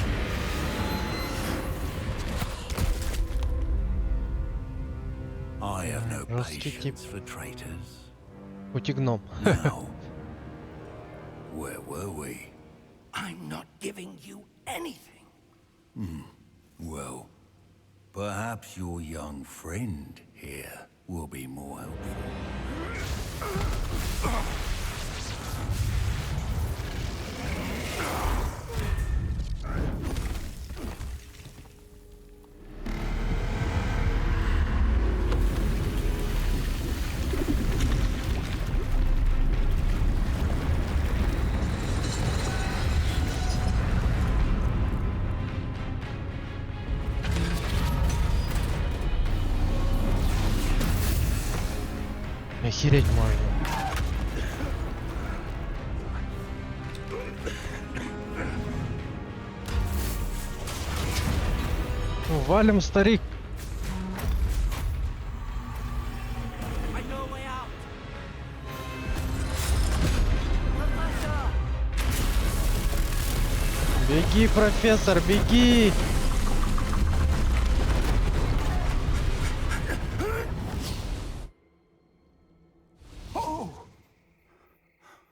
[SPEAKER 8] I have no
[SPEAKER 2] Жесткий тип.
[SPEAKER 8] patience for traitors.
[SPEAKER 2] Утигном.
[SPEAKER 8] Now, where were we?
[SPEAKER 6] I'm not giving you anything.
[SPEAKER 8] Well, perhaps your young friend here will be more helpful.
[SPEAKER 2] Охереть можно. Ну, валим, старик. Беги, профессор, беги!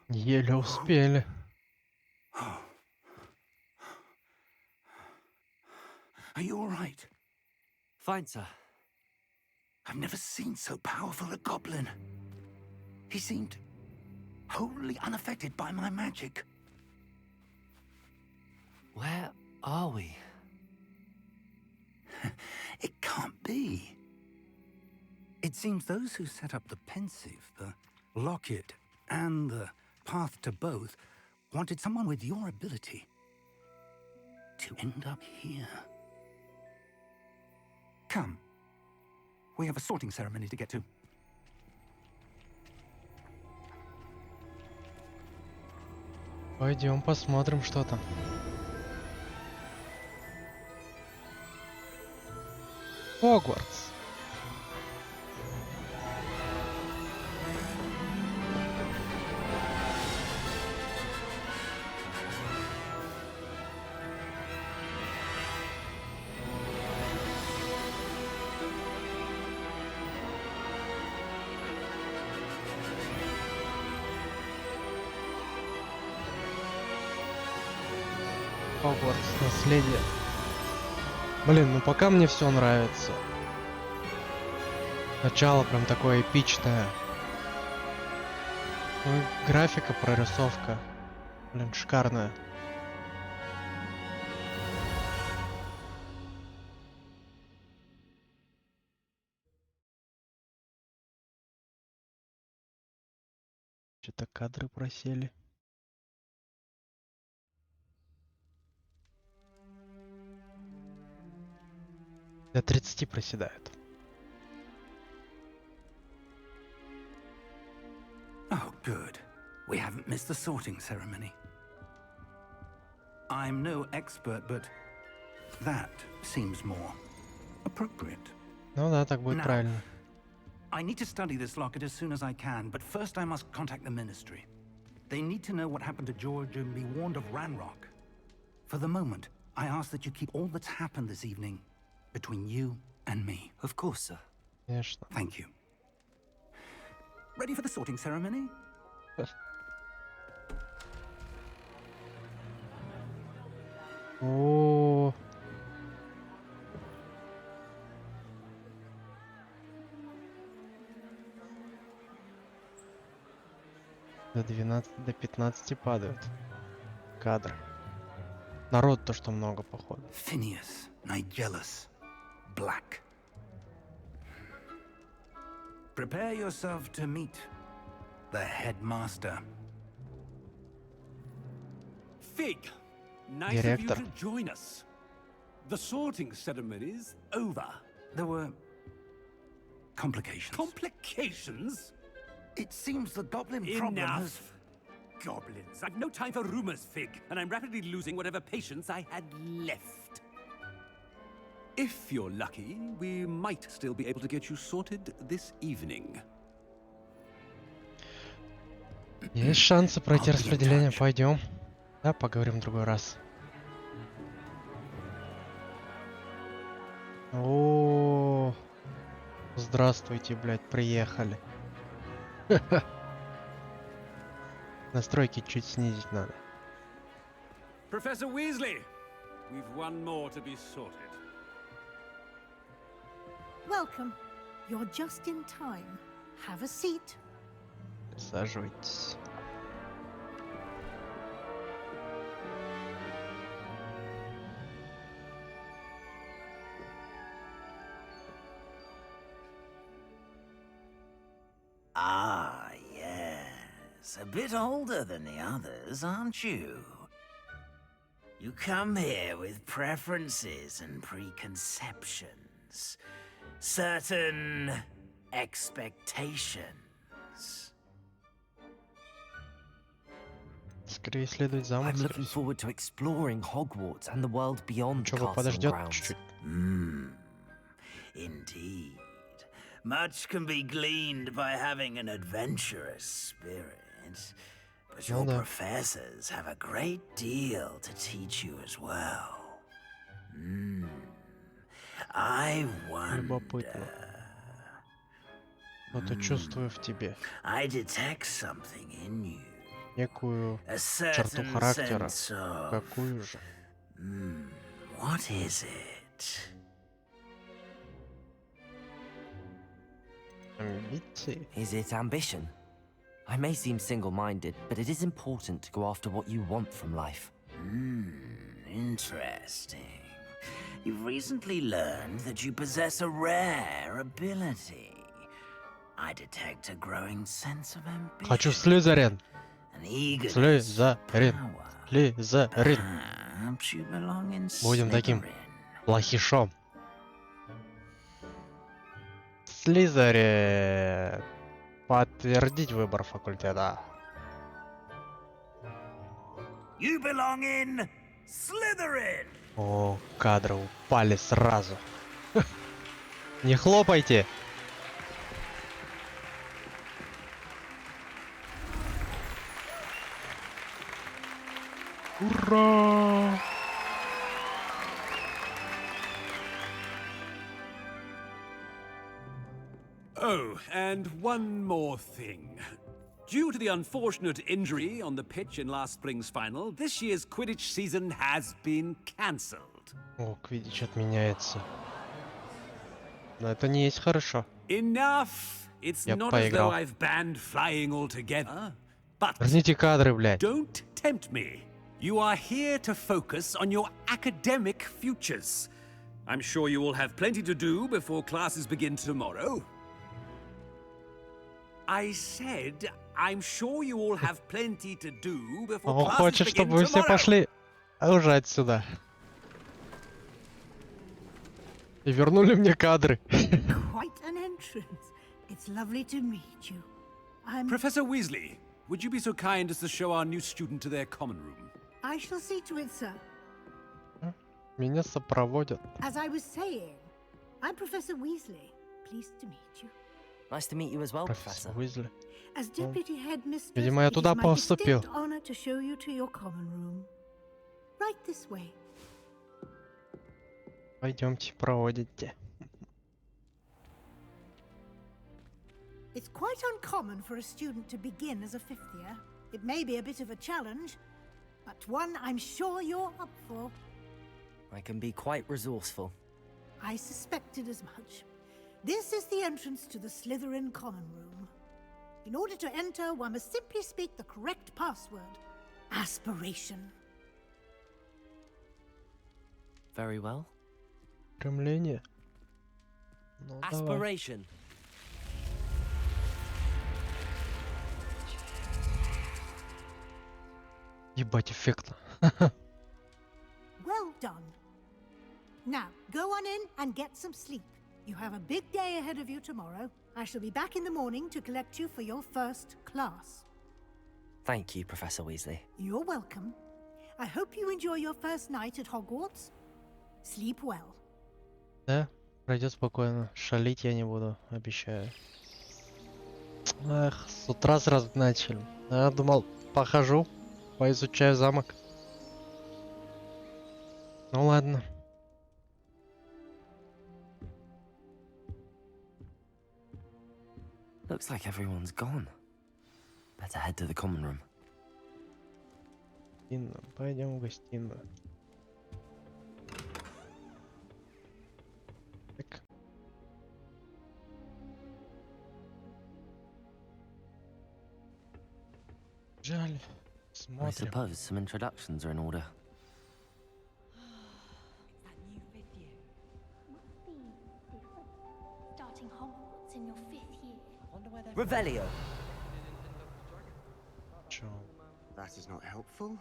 [SPEAKER 2] Еле успели.
[SPEAKER 6] Are you all right?
[SPEAKER 3] Fine, sir.
[SPEAKER 6] I've never seen so powerful a goblin. He seemed wholly unaffected by my magic.
[SPEAKER 3] Where are we?
[SPEAKER 6] It can't be. It seems those who set up the pensive, the locket, and the path to both wanted someone with your ability to end up here. Come. We have a sorting ceremony to get to.
[SPEAKER 2] Пойдем посмотрим, что там. Хогвартс. Хогвартс Наследие. Блин, ну пока мне все нравится. Начало прям такое эпичное. Ну, графика, прорисовка. Блин, шикарная. Что-то кадры просели. До 30 проседают.
[SPEAKER 6] Oh, good. We haven't missed the sorting ceremony. I'm no expert, but that seems more appropriate.
[SPEAKER 2] Ну да, так будет
[SPEAKER 6] Now,
[SPEAKER 2] правильно.
[SPEAKER 6] I need to study this locket as soon as I can, but first I must contact the Ministry. They need to know what happened to George and be warned of Ranrock. For the moment, I ask that you keep all that's happened this evening between you and me.
[SPEAKER 3] Of course, sir.
[SPEAKER 2] Конечно.
[SPEAKER 6] Thank you. Ready for the sorting ceremony?
[SPEAKER 2] О. До 12, до 15 падают кадры. Народ то, что много, походу.
[SPEAKER 6] Phineas, Nigellus, Black. Prepare yourself to meet the headmaster.
[SPEAKER 10] Fig, nice of you
[SPEAKER 2] Директор.
[SPEAKER 10] to join us. The sorting ceremony's over.
[SPEAKER 6] There were complications.
[SPEAKER 10] Complications?
[SPEAKER 6] It seems the goblin problem has...
[SPEAKER 10] Enough. Goblins. I've no time for rumors, Fig, and I'm rapidly losing whatever patience I had left. If you're lucky, we might still be able to get you sorted this evening.
[SPEAKER 2] Есть шансы пройти распределение. Пойдем. Да, поговорим в другой раз. О, здравствуйте, блядь, приехали. Настройки чуть снизить надо.
[SPEAKER 10] Professor Weasley, we've one more to be sorted.
[SPEAKER 11] Welcome. You're just in time. Have a seat.
[SPEAKER 2] Присаживайтесь.
[SPEAKER 12] Ah, yes. A bit older than the others, aren't you? You come here with preferences and preconceptions. Certain expectations.
[SPEAKER 2] Скорее исследовать замок.
[SPEAKER 3] I'm looking forward to exploring Hogwarts and the world beyond the
[SPEAKER 2] Чего,
[SPEAKER 3] castle
[SPEAKER 2] подождет
[SPEAKER 3] grounds.
[SPEAKER 2] чуть-чуть.
[SPEAKER 12] Indeed. Much can be gleaned by having an adventurous spirit, but your professors have a great deal to teach you as well. I wonder...
[SPEAKER 2] Что-то чувствую в тебе.
[SPEAKER 12] I detect something in you.
[SPEAKER 2] Некую
[SPEAKER 12] A
[SPEAKER 2] черту
[SPEAKER 12] certain
[SPEAKER 2] характера.
[SPEAKER 12] sense of...
[SPEAKER 2] Какую же?
[SPEAKER 12] What is it?
[SPEAKER 2] Амбиции?
[SPEAKER 3] Is it ambition? I may seem single-minded, but it is important to go after what you want from life.
[SPEAKER 12] Interesting. You've recently learned that you possess a rare ability. I detect a growing sense of ambition.
[SPEAKER 2] Хочу Слизерин.
[SPEAKER 12] An eagerness
[SPEAKER 2] Слизерин. Слизерин.
[SPEAKER 12] Perhaps you belong in
[SPEAKER 2] Будем таким
[SPEAKER 12] Slytherin.
[SPEAKER 2] плохишом. Слизерин. Подтвердить выбор факультета.
[SPEAKER 12] You belong in Slytherin.
[SPEAKER 2] О, кадры упали сразу. Не хлопайте. Ура!
[SPEAKER 13] Oh, and one more thing. Due to the unfortunate injury on the pitch in last spring's final, this year's Quidditch season has been cancelled.
[SPEAKER 2] О, Квиддич отменяется. Но это не есть хорошо.
[SPEAKER 13] Enough! It's
[SPEAKER 2] Я
[SPEAKER 13] not as though
[SPEAKER 2] поиграл.
[SPEAKER 13] I've banned flying altogether. But
[SPEAKER 2] Верните кадры, блядь.
[SPEAKER 13] don't tempt me. You are here to focus on your academic futures. I'm sure you will have plenty to do before classes begin tomorrow. I said, I'm sure you all have plenty to do before
[SPEAKER 2] Он
[SPEAKER 13] classes
[SPEAKER 2] хочет,
[SPEAKER 13] begin
[SPEAKER 2] чтобы вы все
[SPEAKER 13] tomorrow.
[SPEAKER 2] пошли уже отсюда. И вернули мне кадры.
[SPEAKER 11] Quite an entrance. It's lovely to meet you. I'm...
[SPEAKER 13] Professor Weasley, would you be so kind as to show our new student to their common room?
[SPEAKER 11] I shall see to it, sir.
[SPEAKER 2] Меня сопроводят.
[SPEAKER 11] As I was saying, I'm Professor Weasley. Pleased to meet you.
[SPEAKER 3] Nice to meet you as well,
[SPEAKER 2] Профессор
[SPEAKER 3] Professor.
[SPEAKER 2] Уизли.
[SPEAKER 11] As deputy headmistress,
[SPEAKER 2] Видимо, я
[SPEAKER 11] it is
[SPEAKER 2] туда
[SPEAKER 11] my
[SPEAKER 2] поступил.
[SPEAKER 11] distinct honor to show you to your common room. Right this way.
[SPEAKER 2] Пойдемте, проводите.
[SPEAKER 11] It's quite uncommon for a student to begin as a fifth year. It may be a bit of a challenge, but one I'm sure you're up for.
[SPEAKER 3] I can be quite resourceful.
[SPEAKER 11] I suspected as much. This is the entrance to the Slytherin common room. In order to enter, one must simply speak the correct password. Aspiration.
[SPEAKER 3] Very well.
[SPEAKER 2] Стремление. Ну, давай.
[SPEAKER 3] Aspiration.
[SPEAKER 2] Ебать, эффектно.
[SPEAKER 11] Well done. Now, go on in and get some sleep. You have a big day ahead of you tomorrow. I shall be back in the morning to collect you for your first class.
[SPEAKER 3] Thank you, Professor Weasley.
[SPEAKER 11] You're welcome. I hope you enjoy your first night at Hogwarts. Sleep well.
[SPEAKER 2] Да, пройдет спокойно. Шалить я не буду, обещаю. Эх, с утра сразу начали. Я думал, похожу, поизучаю замок. Ну ладно.
[SPEAKER 3] Looks like everyone's gone. Better head to the common room.
[SPEAKER 2] Пойдем в гостиную. Так. Жаль.
[SPEAKER 3] I
[SPEAKER 2] Смотрим.
[SPEAKER 3] suppose some introductions are in order.
[SPEAKER 14] Starting Hogwarts in your 5th year.
[SPEAKER 3] Revelio.
[SPEAKER 2] Чё?
[SPEAKER 15] That is not helpful.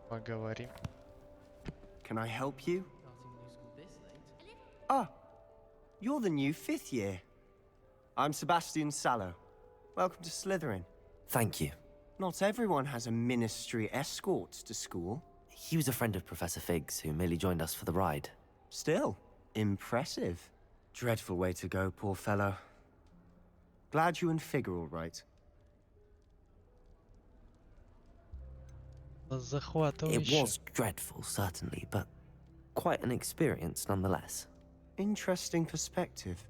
[SPEAKER 2] Поговорим.
[SPEAKER 15] Can I help you? Ah, you're the new 5th year. I'm Sebastian Sallow. Welcome to Slytherin.
[SPEAKER 3] Thank you.
[SPEAKER 15] Not everyone has a ministry escort to school.
[SPEAKER 3] He was a friend of Professor Fig's who merely joined us for the ride.
[SPEAKER 15] Still, impressive. Dreadful way to go, poor fellow. Glad you and Fig are all right.
[SPEAKER 3] It
[SPEAKER 2] Захватывающе.
[SPEAKER 3] was dreadful, certainly, but quite an experience nonetheless.
[SPEAKER 15] Interesting perspective.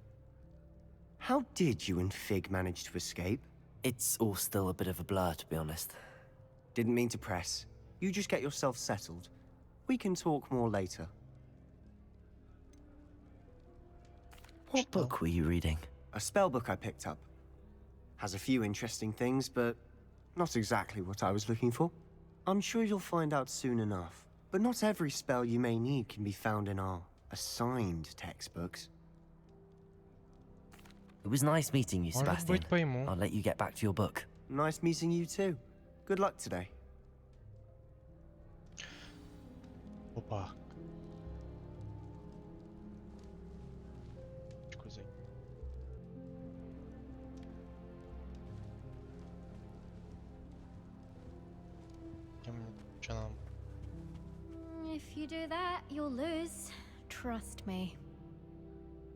[SPEAKER 15] How did you and Fig manage to escape?
[SPEAKER 3] It's all still a bit of a blur, to be honest.
[SPEAKER 15] Didn't mean to press. You just get yourself settled. We can talk more later.
[SPEAKER 3] What book were you reading?
[SPEAKER 15] A spell book I picked up. Has a few interesting things, but not exactly what I was looking for. I'm sure you'll find out soon enough. But not every spell you may need can be found in our assigned textbooks.
[SPEAKER 3] It was nice meeting you,
[SPEAKER 2] Может
[SPEAKER 3] Sebastian.
[SPEAKER 2] быть, пойму.
[SPEAKER 3] I'll let you get back to your book.
[SPEAKER 15] Nice meeting you too. Good luck today.
[SPEAKER 2] Опа. Что нам?
[SPEAKER 14] If you do that, you'll lose. Trust me.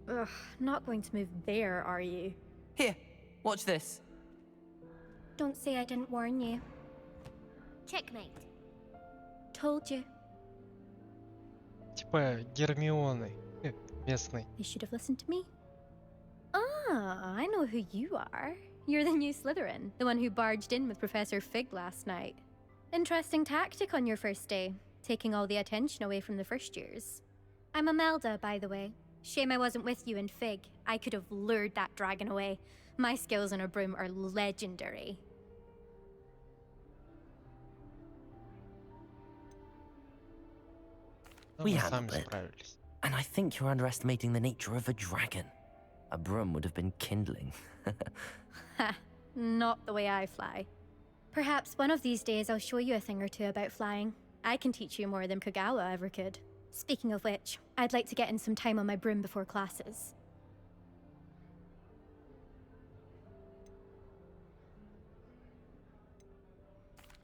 [SPEAKER 14] Ugh, not going to move there, are you?
[SPEAKER 16] Here, watch this.
[SPEAKER 14] Don't say I didn't warn you.
[SPEAKER 1] Checkmate.
[SPEAKER 14] Told you.
[SPEAKER 2] Типа Гермионы. Местный.
[SPEAKER 14] You should have listened to me. Ah, I know who you are. You're the new Slytherin, the one who barged in with Professor Fig last night. Interesting tactic on your first day, taking all the attention away from the first years. I'm Imelda, by the way. Shame I wasn't with you in Fig. I could have lured that dragon away. My skills on a broom are legendary.
[SPEAKER 3] We handled it. And I think you're underestimating the nature of a dragon. A broom would have been kindling.
[SPEAKER 14] Ha, not the way I fly. Perhaps one of these days I'll show you a thing or two about flying. I can teach you more than Kagawa ever could. Speaking of which, I'd like to get in some time on my broom before classes.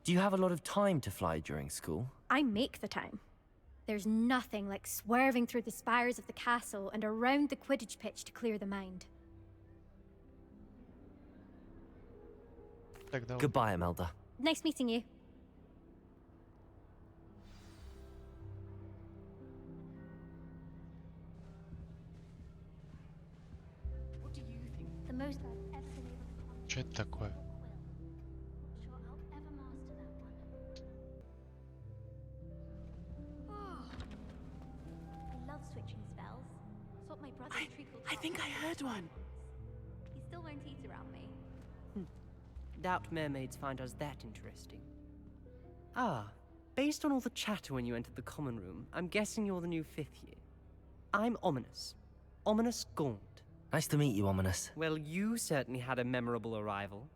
[SPEAKER 3] Do you have a lot of time to fly during school?
[SPEAKER 14] I make the time. There's nothing like swerving through the spires of the castle and around the Quidditch pitch to clear the mind.
[SPEAKER 3] Goodbye, Imelda.
[SPEAKER 14] Nice meeting you.
[SPEAKER 1] What do you think? The most I've ever been able to conquer.
[SPEAKER 2] Что это такое?
[SPEAKER 1] Sure, I'll ever master that one. I love switching spells. It's what my brother Treacle
[SPEAKER 16] I think I heard one.
[SPEAKER 14] He still won't eat around me.
[SPEAKER 16] Doubt mermaids find us that interesting. Ah, based on all the chatter when you entered the common room, I'm guessing you're the new 5th year. I'm Ominous. Ominous Gaunt.
[SPEAKER 3] Nice to meet you, Ominous.
[SPEAKER 16] Well, you certainly had a memorable arrival.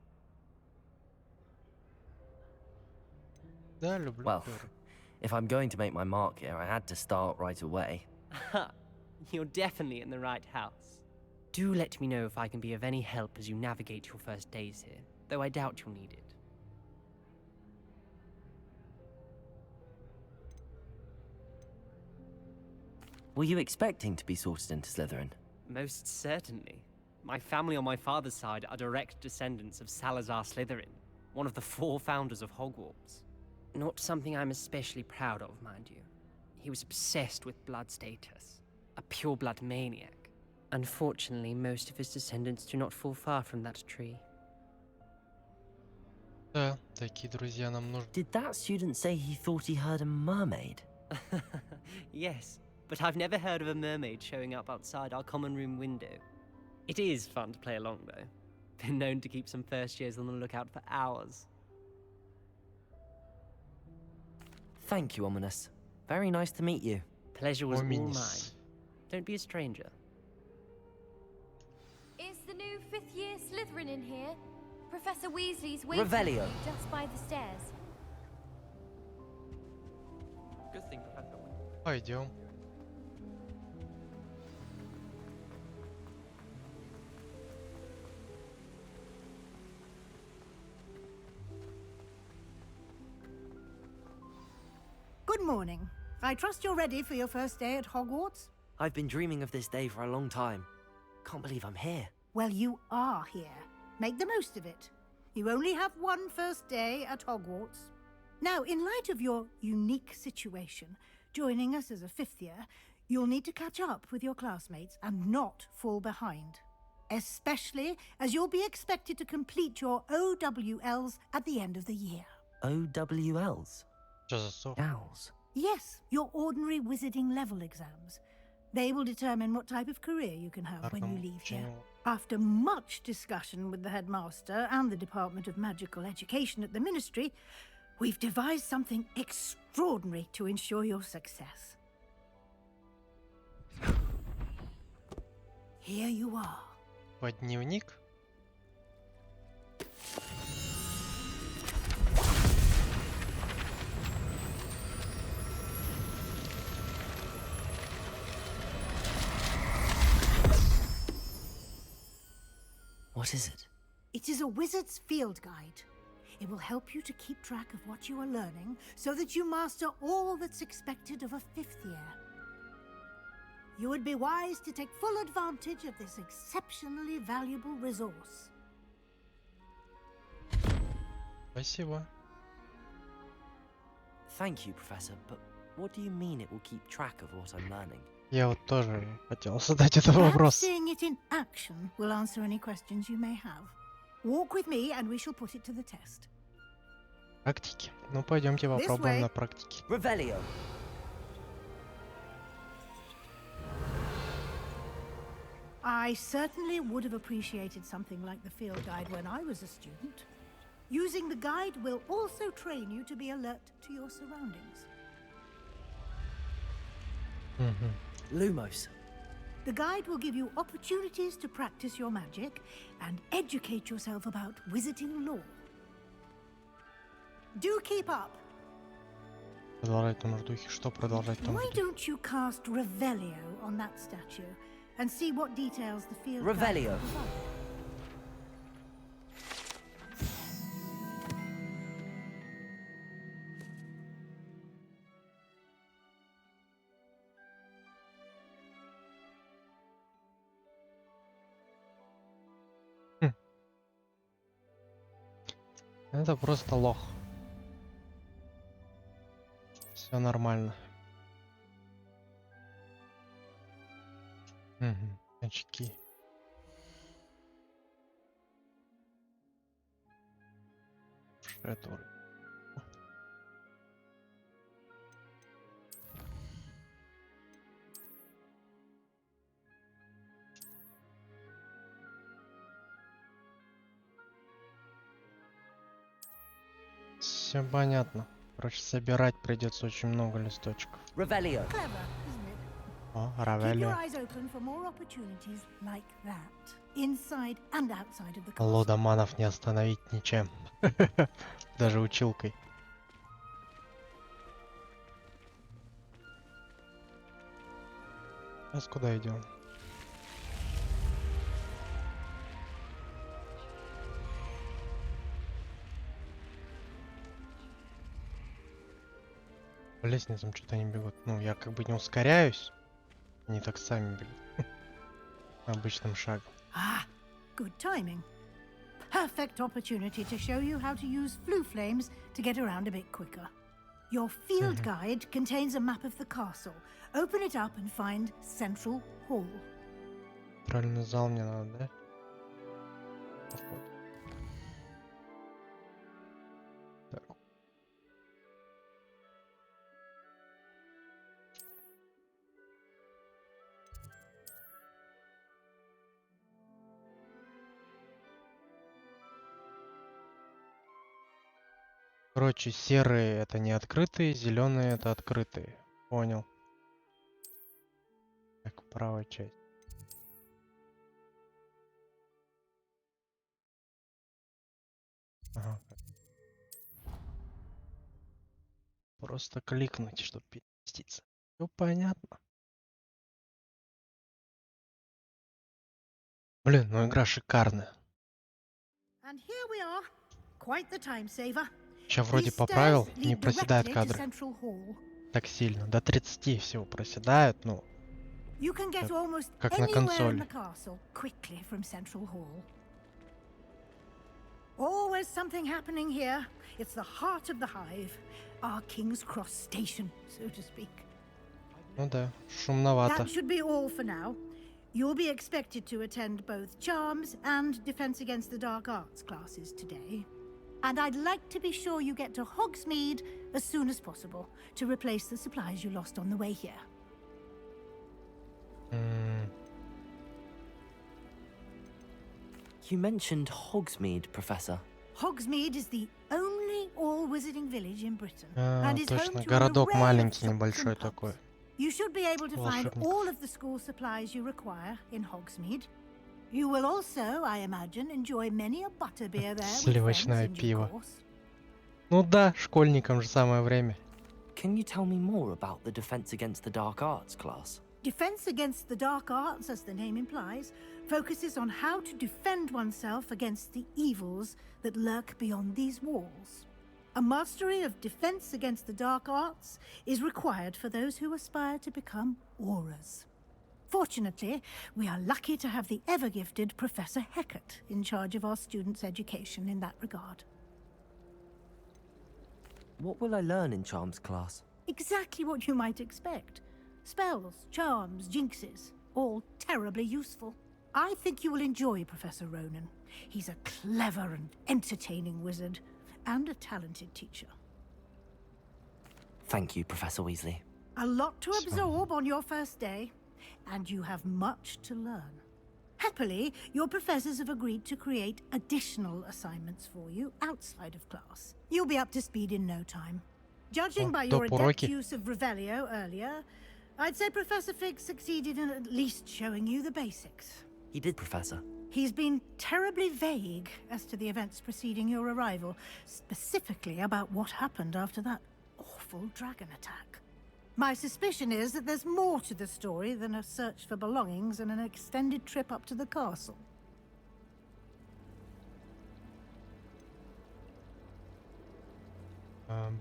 [SPEAKER 3] Well, if I'm going to make my mark here, I had to start right away.
[SPEAKER 16] Ha! You're definitely in the right house. Do let me know if I can be of any help as you navigate your first days here, though I doubt you'll need it.
[SPEAKER 3] Were you expecting to be sorted into Slytherin?
[SPEAKER 16] Most certainly. My family on my father's side are direct descendants of Salazar Slytherin, one of the 4 founders of Hogwarts. Not something I'm especially proud of, mind you. He was obsessed with blood status, a pure-blood maniac. Unfortunately, most of his descendants do not fall far from that tree.
[SPEAKER 2] Да, такие друзья нам нужны.
[SPEAKER 3] Did that student say he thought he heard a mermaid?
[SPEAKER 16] Yes, but I've never heard of a mermaid showing up outside our common room window. It is fun to play along, though. Been known to keep some first years on the lookout for hours.
[SPEAKER 3] Thank you, Ominous. Very nice to meet you.
[SPEAKER 16] Pleasure was all mine. Don't be a stranger.
[SPEAKER 14] Is the new 5th year Slytherin in here? Professor Weasley's waiting
[SPEAKER 3] Revelio.
[SPEAKER 14] just by the stairs.
[SPEAKER 16] Good thing, Professor.
[SPEAKER 2] Пойдем.
[SPEAKER 11] Good morning. I trust you're ready for your first day at Hogwarts?
[SPEAKER 3] I've been dreaming of this day for a long time. Can't believe I'm here.
[SPEAKER 11] Well, you are here. Make the most of it. You only have one first day at Hogwarts. Now, in light of your unique situation, joining us as a 5th year, you'll need to catch up with your classmates and not fall behind. Especially as you'll be expected to complete your OWLs at the end of the year.
[SPEAKER 3] OWLs?
[SPEAKER 2] Что за слово?
[SPEAKER 3] Owls.
[SPEAKER 11] Yes, your ordinary wizarding level exams. They will determine what type of career you can have when you leave here. After much discussion with the headmaster and the Department of Magical Education at the Ministry, we've devised something extraordinary to ensure your success. Here you are.
[SPEAKER 2] Под дневник?
[SPEAKER 3] What is it?
[SPEAKER 11] It is a wizard's field guide. It will help you to keep track of what you are learning so that you master all that's expected of a 5th year. You would be wise to take full advantage of this exceptionally valuable resource.
[SPEAKER 2] Спасибо.
[SPEAKER 3] Thank you, Professor, but what do you mean it will keep track of what I'm learning?
[SPEAKER 2] Я вот тоже хотел задать этот вопрос.
[SPEAKER 11] Seeing it in action will answer any questions you may have. Walk with me and we shall put it to the test.
[SPEAKER 2] Практики. Ну, пойдемте попробуем на практике.
[SPEAKER 3] Revelio.
[SPEAKER 11] I certainly would have appreciated something like the field guide when I was a student. Using the guide will also train you to be alert to your surroundings.
[SPEAKER 3] Lumos.
[SPEAKER 11] The guide will give you opportunities to practice your magic and educate yourself about wizarding lore. Do keep up.
[SPEAKER 2] Продолжать в том же духе. Что продолжать в том же
[SPEAKER 11] Why
[SPEAKER 2] духе?
[SPEAKER 11] don't you cast Revelio on that statue and see what details the field
[SPEAKER 3] Revelio.
[SPEAKER 11] guide provides?
[SPEAKER 2] Это просто лох. Все нормально. Очки. Шатур. Все понятно. Короче, собирать придется очень много листочков.
[SPEAKER 3] Revelio.
[SPEAKER 11] Clever, isn't it?
[SPEAKER 2] О,
[SPEAKER 11] Keep your
[SPEAKER 2] Равелио.
[SPEAKER 11] eyes open for more opportunities like that, inside and outside of the castle.
[SPEAKER 2] Лодоманов не остановить ничем. Даже училкой. Сейчас куда идем? По лестницам что-то они бегут. Ну, я как бы не ускоряюсь. Они так сами бегут. Обычным шагом.
[SPEAKER 11] Ah, good timing. Perfect opportunity to show you how to use flue flames to get around a bit quicker. Your field guide contains a map of the castle. Open it up and find Central Hall.
[SPEAKER 2] Центральный зал мне надо, да? Походу. Так. Короче, серые это не открытые, зеленые это открытые. Понял. Так, правая часть. Ага. Просто кликнуть, чтобы переместиться. Все понятно. Блин, ну игра шикарная.
[SPEAKER 11] And here we are. Quite the time saver.
[SPEAKER 2] Сейчас вроде
[SPEAKER 11] These
[SPEAKER 2] поправил,
[SPEAKER 11] stairs
[SPEAKER 2] не
[SPEAKER 11] lead
[SPEAKER 2] проседают
[SPEAKER 11] directly to
[SPEAKER 2] кадры
[SPEAKER 11] Central Hall.
[SPEAKER 2] так сильно. До 30 всего проседают, ну,
[SPEAKER 11] You can get almost
[SPEAKER 2] как на
[SPEAKER 11] anywhere in
[SPEAKER 2] консоли.
[SPEAKER 11] the castle quickly from Central Hall. Always something happening here. It's the heart of the hive, our King's Cross station, so to speak.
[SPEAKER 2] Ну да, шумновато.
[SPEAKER 11] That should be all for now. You'll be expected to attend both Charms and Defense Against the Dark Arts classes today. And I'd like to be sure you get to Hogsmeade as soon as possible to replace the supplies you lost on the way here.
[SPEAKER 3] You mentioned Hogsmeade, Professor.
[SPEAKER 11] Hogsmeade is the only all-wizarding village in Britain,
[SPEAKER 2] А,
[SPEAKER 11] and is home
[SPEAKER 2] точно,
[SPEAKER 11] to an
[SPEAKER 2] городок
[SPEAKER 11] array of
[SPEAKER 2] маленький,
[SPEAKER 11] shops
[SPEAKER 2] небольшой
[SPEAKER 11] and pubs.
[SPEAKER 2] такой.
[SPEAKER 11] You should be able to find
[SPEAKER 2] Волшебников.
[SPEAKER 11] all of the school supplies you require in Hogsmeade. You will also, I imagine, enjoy many a butterbeer there with friends
[SPEAKER 2] Сливочное
[SPEAKER 11] in due
[SPEAKER 2] пиво.
[SPEAKER 11] course.
[SPEAKER 2] Ну да, школьникам же самое время.
[SPEAKER 3] Can you tell me more about the Defense Against the Dark Arts class?
[SPEAKER 11] Defense Against the Dark Arts, as the name implies, focuses on how to defend oneself against the evils that lurk beyond these walls. A mastery of Defense Against the Dark Arts is required for those who aspire to become Aurors. Fortunately, we are lucky to have the ever-gifted Professor Hecat in charge of our students' education in that regard.
[SPEAKER 3] What will I learn in Charms class?
[SPEAKER 11] Exactly what you might expect. Spells, charms, jinxes, all terribly useful. I think you will enjoy Professor Ronan. He's a clever and entertaining wizard, and a talented teacher.
[SPEAKER 3] Thank you, Professor Weasley.
[SPEAKER 11] A lot to absorb on your first day, and you have much to learn. Happily, your professors have agreed to create additional assignments for you outside of class. You'll be up to speed in no time. Judging by your adept use of Revelio earlier, I'd say Professor Fig succeeded in at least showing you the basics.
[SPEAKER 3] He did, Professor.
[SPEAKER 11] He's been terribly vague as to the events preceding your arrival, specifically about what happened after that awful dragon attack. My suspicion is that there's more to the story than a search for belongings and an extended trip up to the castle.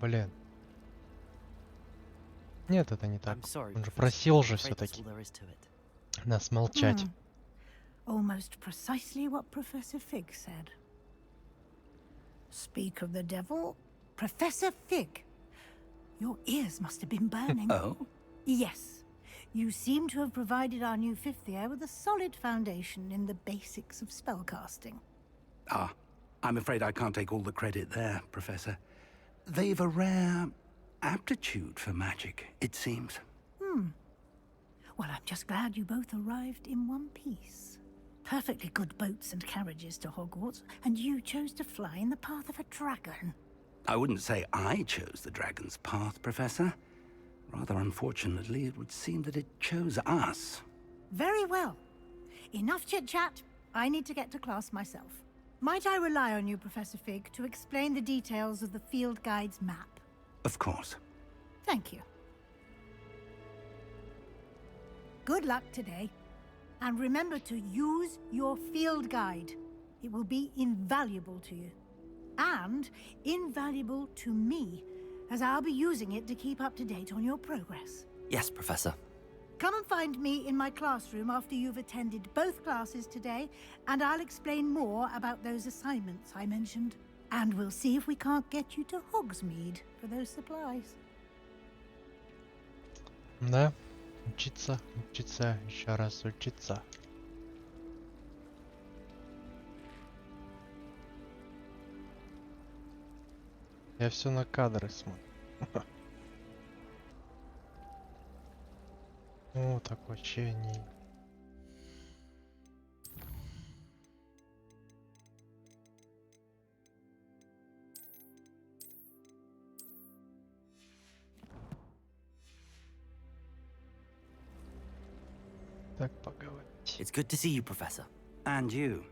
[SPEAKER 2] Блин. Нет, это не так. Он же просил же все-таки нас молчать.
[SPEAKER 11] Almost precisely what Professor Fig said. Speak of the devil, Professor Fig. Your ears must have been burning.
[SPEAKER 6] Oh?
[SPEAKER 11] Yes. You seem to have provided our new fifth year with a solid foundation in the basics of spellcasting.
[SPEAKER 6] Ah, I'm afraid I can't take all the credit there, Professor. They've a rare aptitude for magic, it seems.
[SPEAKER 11] Well, I'm just glad you both arrived in one piece. Perfectly good boats and carriages to Hogwarts, and you chose to fly in the path of a dragon.
[SPEAKER 6] I wouldn't say I chose the dragon's path, Professor. Rather unfortunately, it would seem that it chose us.
[SPEAKER 11] Very well. Enough chit-chat. I need to get to class myself. Might I rely on you, Professor Fig, to explain the details of the field guide's map?
[SPEAKER 6] Of course.
[SPEAKER 11] Thank you. Good luck today. And remember to use your field guide. It will be invaluable to you. And invaluable to me, as I'll be using it to keep up to date on your progress.
[SPEAKER 3] Yes, Professor.
[SPEAKER 11] Come and find me in my classroom after you've attended both classes today, and I'll explain more about those assignments I mentioned. And we'll see if we can't get you to Hogsmeade for those supplies.
[SPEAKER 2] Да, учиться, учиться, еще раз учиться. Я все на кадры смотрю. О, так вообще не... Так поговорить.
[SPEAKER 3] It's good to see you, Professor.
[SPEAKER 6] And you.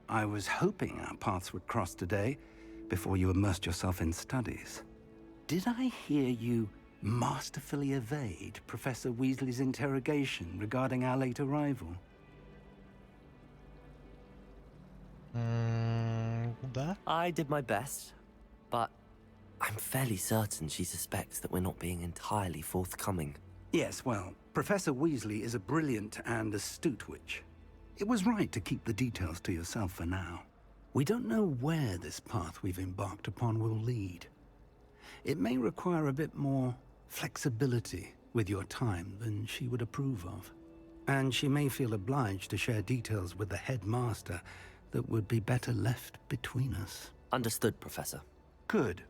[SPEAKER 6] I was hoping our paths would cross today, before you immersed yourself in studies. Did I hear you masterfully evade Professor Weasley's interrogation regarding our late arrival?
[SPEAKER 2] Да?
[SPEAKER 3] I did my best, but I'm fairly certain she suspects that we're not being entirely forthcoming.
[SPEAKER 6] Yes, well, Professor Weasley is a brilliant and astute witch. It was right to keep the details to yourself for now. We don't know where this path we've embarked upon will lead. It may require a bit more flexibility with your time than she would approve of. And she may feel obliged to share details with the headmaster that would be better left between us.
[SPEAKER 3] Understood, Professor.
[SPEAKER 6] Good.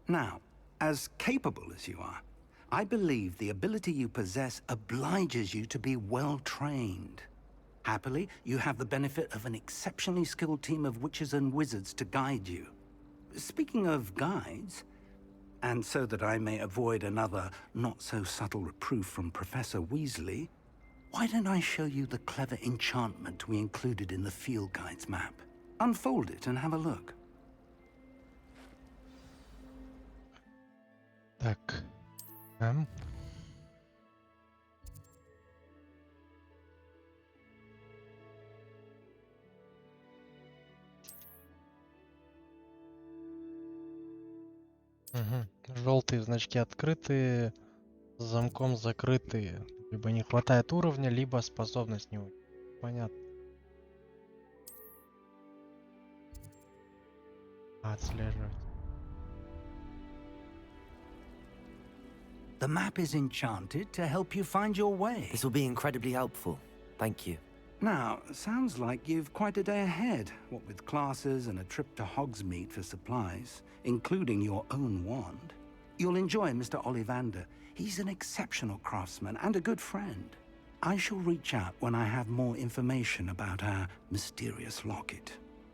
[SPEAKER 6] Now, as capable as you are, I believe the ability you possess obliges you to be well trained. Happily, you have the benefit of an exceptionally skilled team of witches and wizards to guide you. Speaking of guides, and so that I may avoid another not-so-subtle reproof from Professor Weasley, why don't I show you the clever enchantment we included in the field guide's map? Unfold it and have a look.
[SPEAKER 2] Так. Желтые значки открытые, с замком закрытые. Либо не хватает уровня, либо способность не... Понятно. Отслеживать.
[SPEAKER 6] The map is enchanted to help you find your way.
[SPEAKER 3] This will be incredibly helpful. Thank you.
[SPEAKER 6] Now, sounds like you've quite a day ahead, what with classes and a trip to Hogsmeade for supplies, including your own wand. You'll enjoy Mr. Ollivander. He's an exceptional craftsman and a good friend. I shall reach out when I have more information about our mysterious locket.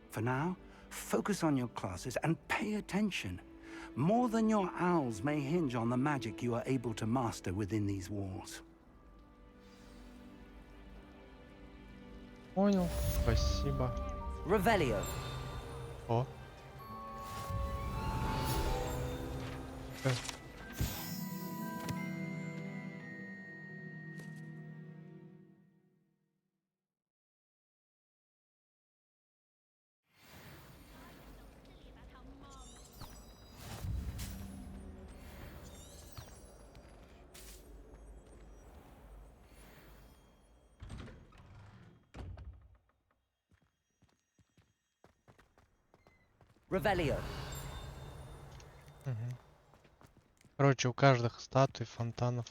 [SPEAKER 6] For now, focus on your classes and pay attention. More than your owls may hinge on the magic you are able to master within these walls.
[SPEAKER 2] Понял, спасибо.
[SPEAKER 3] Revelio.
[SPEAKER 2] О.
[SPEAKER 3] Revelio.
[SPEAKER 2] Короче, у каждых статуй, фонтанов.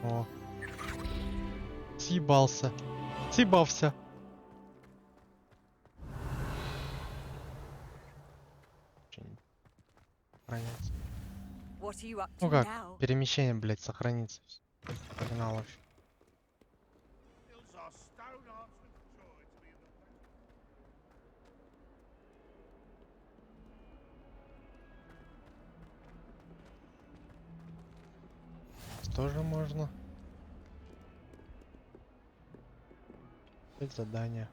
[SPEAKER 2] О. Съебался. Съебался. Сохраняется. Ну как, перемещение, блядь, сохранится. Погнал вообще. Тоже можно. Это задание.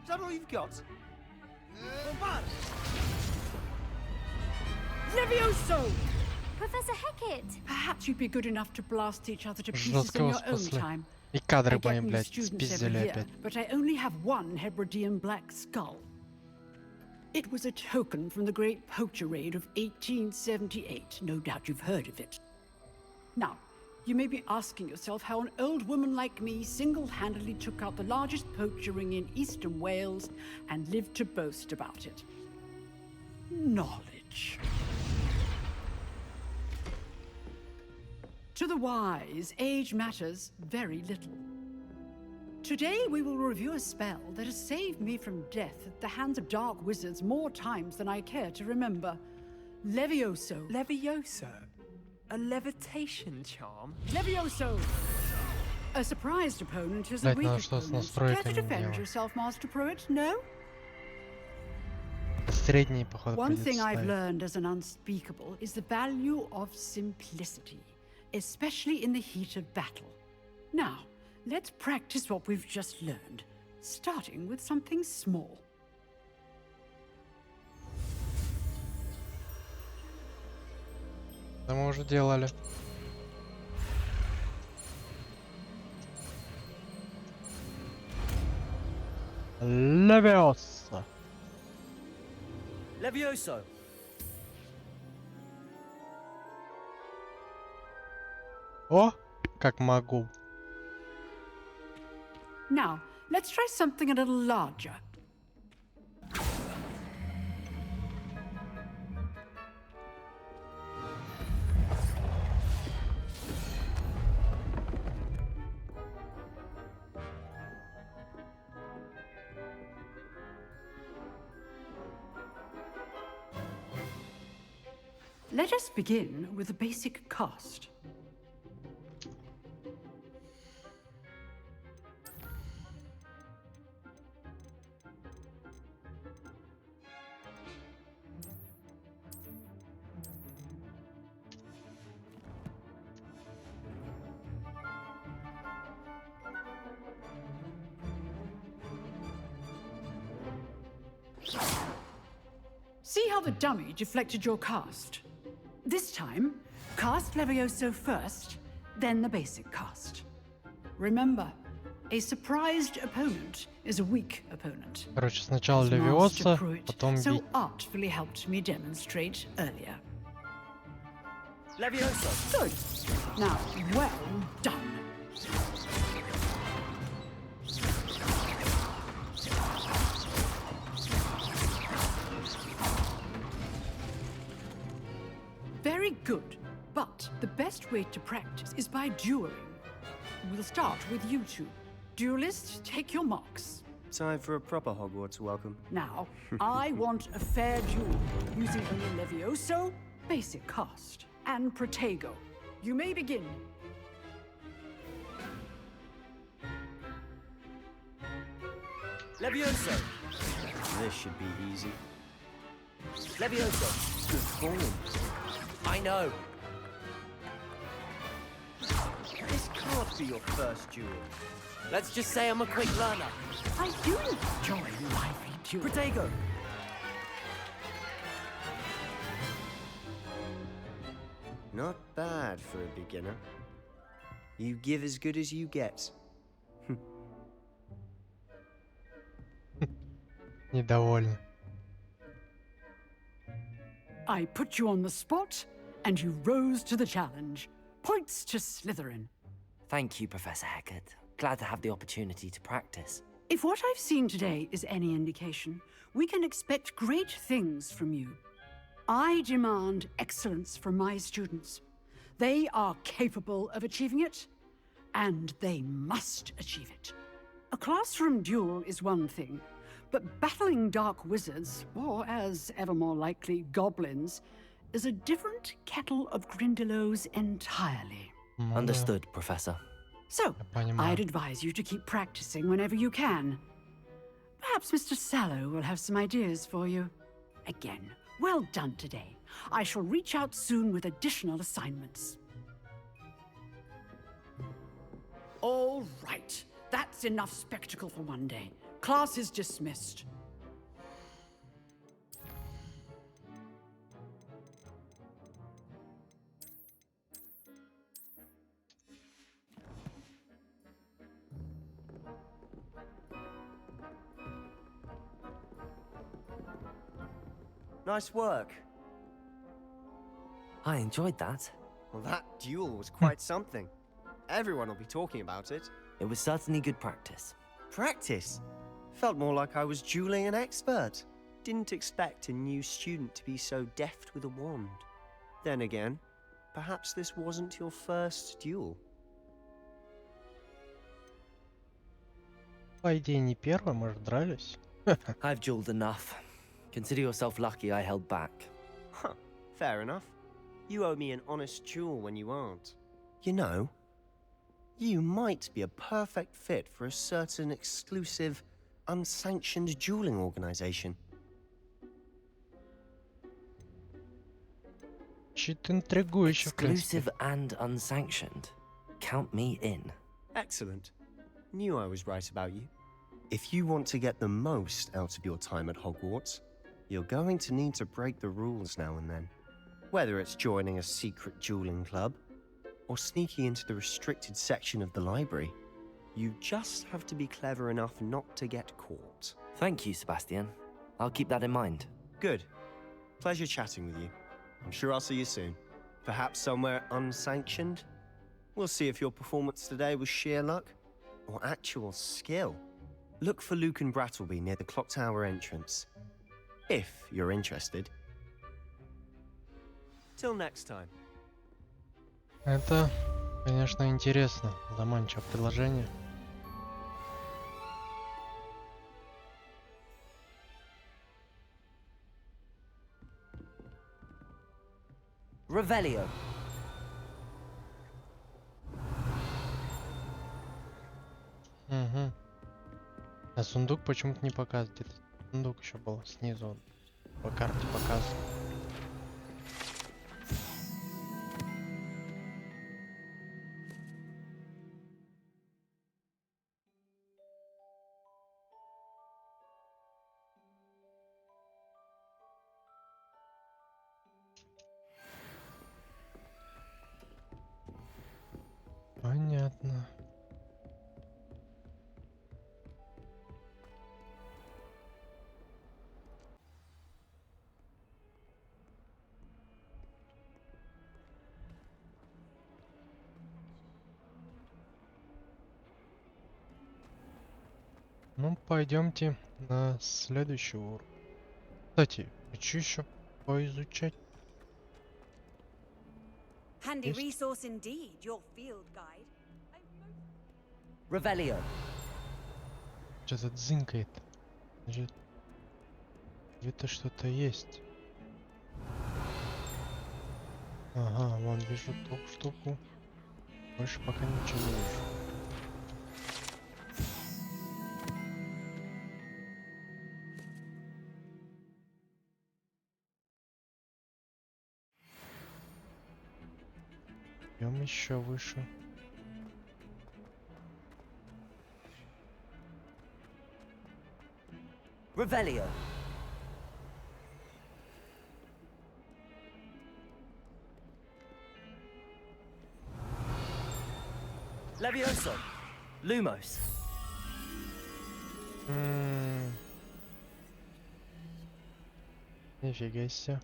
[SPEAKER 12] Is that all you've got?
[SPEAKER 17] Levioso!
[SPEAKER 1] Professor Hecat!
[SPEAKER 17] Perhaps you'd be good enough to blast each other to pieces
[SPEAKER 2] Жестко
[SPEAKER 17] in
[SPEAKER 2] вас
[SPEAKER 17] your own
[SPEAKER 2] спасли.
[SPEAKER 17] time.
[SPEAKER 2] И кадры
[SPEAKER 17] I
[SPEAKER 2] мои,
[SPEAKER 17] get new
[SPEAKER 2] блядь,
[SPEAKER 17] students
[SPEAKER 2] спиздили
[SPEAKER 17] every year,
[SPEAKER 2] опять.
[SPEAKER 17] but I only have one Hebridean black skull. It was a token from the Great Poacher Raid of 1878. No doubt you've heard of it. Now, you may be asking yourself how an old woman like me single-handedly took out the largest poacher ring in eastern Wales and lived to boast about it. Knowledge. To the wise, age matters very little. Today we will review a spell that has saved me from death at the hands of dark wizards more times than I care to remember. Levioso.
[SPEAKER 16] Levioso? A levitation charm?
[SPEAKER 17] Levioso! A surprised opponent is a
[SPEAKER 2] Блядь,
[SPEAKER 17] weak
[SPEAKER 2] надо что-то с
[SPEAKER 17] opponent. Care to
[SPEAKER 2] настройками
[SPEAKER 17] defend
[SPEAKER 2] делать.
[SPEAKER 17] yourself, Master Pruitt? No?
[SPEAKER 2] Средний, походу,
[SPEAKER 17] One
[SPEAKER 2] придется
[SPEAKER 17] thing I've
[SPEAKER 2] ставить.
[SPEAKER 17] learned as an unspeakable is the value of simplicity, especially in the heat of battle. Now, let's practice what we've just learned, starting with something small.
[SPEAKER 2] Да мы уже делали. Левиоса.
[SPEAKER 3] Levioso.
[SPEAKER 2] О, как могу.
[SPEAKER 17] Now, let's try something a little larger. Let us begin with the basic cast. See how the dummy deflected your cast? This time, cast Levioso first, then the basic cast. Remember, a surprised opponent is a weak opponent.
[SPEAKER 2] Короче, сначала
[SPEAKER 17] As
[SPEAKER 2] Левиоса,
[SPEAKER 17] Master Pruitt
[SPEAKER 2] потом
[SPEAKER 17] so
[SPEAKER 2] бить.
[SPEAKER 17] artfully helped me demonstrate earlier.
[SPEAKER 3] Levioso!
[SPEAKER 17] Good. Now, well done. Very good, but the best way to practice is by dueling. We'll start with you two. Duelists, take your marks.
[SPEAKER 15] Time for a proper Hogwarts welcome.
[SPEAKER 17] Now, I want a fair duel, using only Levioso, basic cast, and Protego. You may begin.
[SPEAKER 3] Levioso!
[SPEAKER 15] This should be easy.
[SPEAKER 3] Levioso!
[SPEAKER 15] Good form.
[SPEAKER 3] I know.
[SPEAKER 15] This can't be your first duel.
[SPEAKER 3] Let's just say I'm a quick learner.
[SPEAKER 17] I do enjoy lively duels.
[SPEAKER 3] Protego!
[SPEAKER 15] Not bad for a beginner. You give as good as you get.
[SPEAKER 2] Недовольны.
[SPEAKER 17] I put you on the spot, and you rose to the challenge. Points to Slytherin.
[SPEAKER 3] Thank you, Professor Hecat. Glad to have the opportunity to practice.
[SPEAKER 17] If what I've seen today is any indication, we can expect great things from you. I demand excellence from my students. They are capable of achieving it, and they must achieve it. A classroom duel is one thing, but battling dark wizards, or as ever more likely, goblins, is a different kettle of Grindylows entirely.
[SPEAKER 3] Understood, Professor.
[SPEAKER 17] So, I'd advise you to keep practicing whenever you can. Perhaps Mr. Sallow will have some ideas for you. Again, well done today. I shall reach out soon with additional assignments. All right. That's enough spectacle for one day. Class is dismissed.
[SPEAKER 15] Nice work.
[SPEAKER 3] I enjoyed that.
[SPEAKER 15] Well, that duel was quite something. Everyone will be talking about it.
[SPEAKER 3] It was certainly good practice.
[SPEAKER 15] Practice? Felt more like I was dueling an expert. Didn't expect a new student to be so deft with a wand. Then again, perhaps this wasn't your first duel.
[SPEAKER 2] По идее, не первый, мы же дрались.
[SPEAKER 3] I've dueled enough. Consider yourself lucky I held back.
[SPEAKER 15] Huh, fair enough. You owe me an honest duel when you aren't. You know, you might be a perfect fit for a certain exclusive, unsanctioned dueling organization.
[SPEAKER 2] Чуть интригующе, в принципе.
[SPEAKER 3] Exclusive and unsanctioned. Count me in.
[SPEAKER 15] Excellent. Knew I was right about you. If you want to get the most out of your time at Hogwarts, you're going to need to break the rules now and then. Whether it's joining a secret dueling club, or sneaking into the restricted section of the library, you just have to be clever enough not to get caught.
[SPEAKER 3] Thank you, Sebastian. I'll keep that in mind.
[SPEAKER 15] Good. Pleasure chatting with you. I'm sure I'll see you soon. Perhaps somewhere unsanctioned? We'll see if your performance today was sheer luck, or actual skill. Look for Luke and Brattleby near the Clock Tower entrance. If you're interested. Till next time.
[SPEAKER 2] Это, конечно, интересно. Заманчивое предложение.
[SPEAKER 3] Revelio.
[SPEAKER 2] Угу. А сундук почему-то не показывает. Где-то сундук еще был снизу. Он по карте показывает. Понятно. Ну, пойдемте на следующий урок. Кстати, хочу еще поизучать.
[SPEAKER 18] Handy
[SPEAKER 2] Есть?
[SPEAKER 18] resource indeed, your field guide.
[SPEAKER 3] Revelio.
[SPEAKER 2] Что-то дзынкает. Значит, где-то что-то есть. Ага, вон вижу ту штуку. Больше пока ничего не вижу. Идем еще выше.
[SPEAKER 3] Revelio. Levioso. Lumos.
[SPEAKER 2] Нифига себе.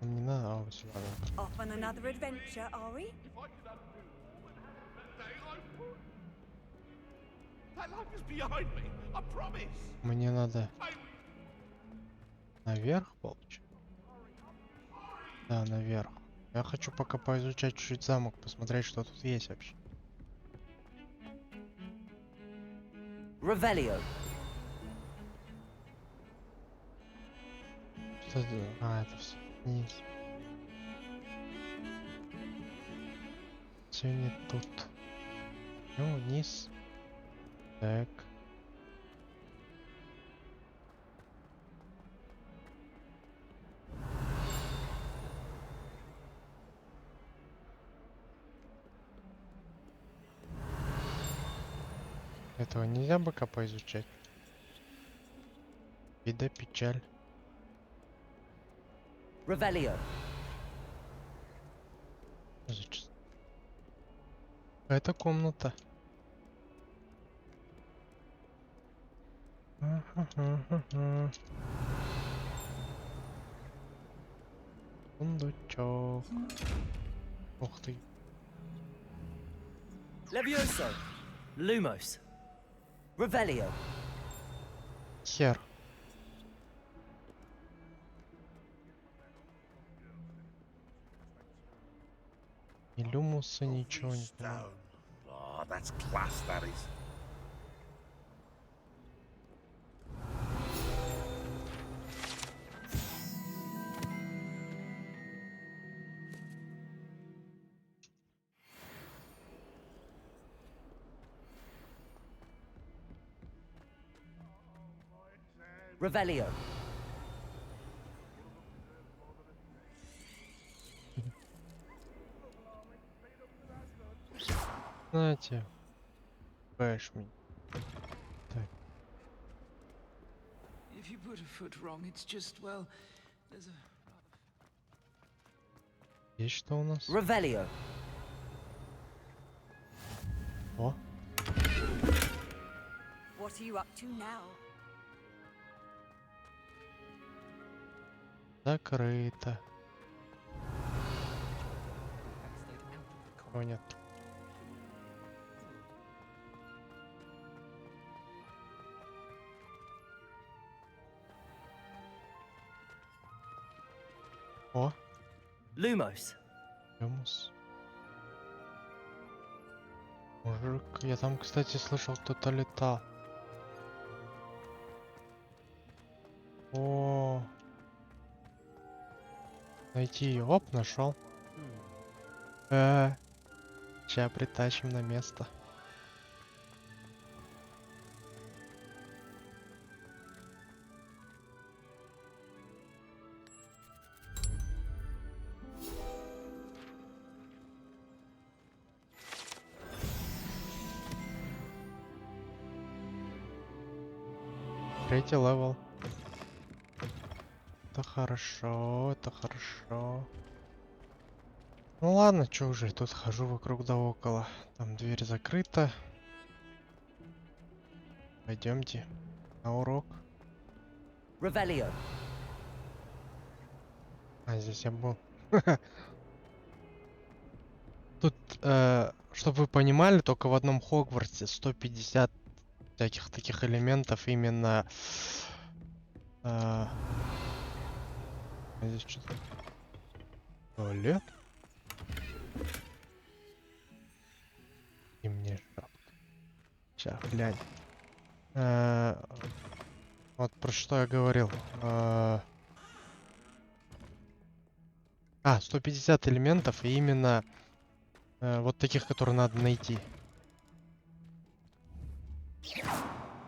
[SPEAKER 2] Не надо, а вот сюда.
[SPEAKER 18] Off on another adventure, are we?
[SPEAKER 19] That life is behind me, I promise.
[SPEAKER 2] Мне надо наверх, получается. Да, наверх. Я хочу пока поизучать чуть-чуть замок, посмотреть, что тут есть вообще.
[SPEAKER 3] Revelio.
[SPEAKER 2] Что это? А, это все вниз. Все не тут. Ну, вниз. Так. Этого нельзя пока поизучать. Беда, печаль.
[SPEAKER 3] Revelio.
[SPEAKER 2] Это комната. Сундучок. Ух ты.
[SPEAKER 3] Levioso. Lumos. Revelio.
[SPEAKER 2] Хер. И люмуса ничего не понимаю.
[SPEAKER 19] Oh, that's class, that is.
[SPEAKER 3] Revelio.
[SPEAKER 2] Знаете, пэш меня. Так.
[SPEAKER 20] If you put a foot wrong, it's just, well, there's a...
[SPEAKER 2] Есть что у нас?
[SPEAKER 3] Revelio.
[SPEAKER 2] О,
[SPEAKER 18] What are you up to now?
[SPEAKER 2] закрыто. О, нет. О,
[SPEAKER 3] Lumos.
[SPEAKER 2] люмус. Мужик, я там, кстати, слышал, кто-то летал. О, найти ее. Оп, нашел. Сейчас притащим на место. Третий левел. Это хорошо, это хорошо. Ну ладно, чё уже, тут хожу вокруг да около. Там дверь закрыта. Пойдемте на урок.
[SPEAKER 3] Revelio.
[SPEAKER 2] А, здесь я был. Тут, чтобы вы понимали, только в одном Хогвартсе 150 всяких таких элементов именно... Здесь что-то... Туалет? И мне шапка. Сейчас, глянь. Вот про что я говорил. 150 элементов, и именно вот таких, которые надо найти.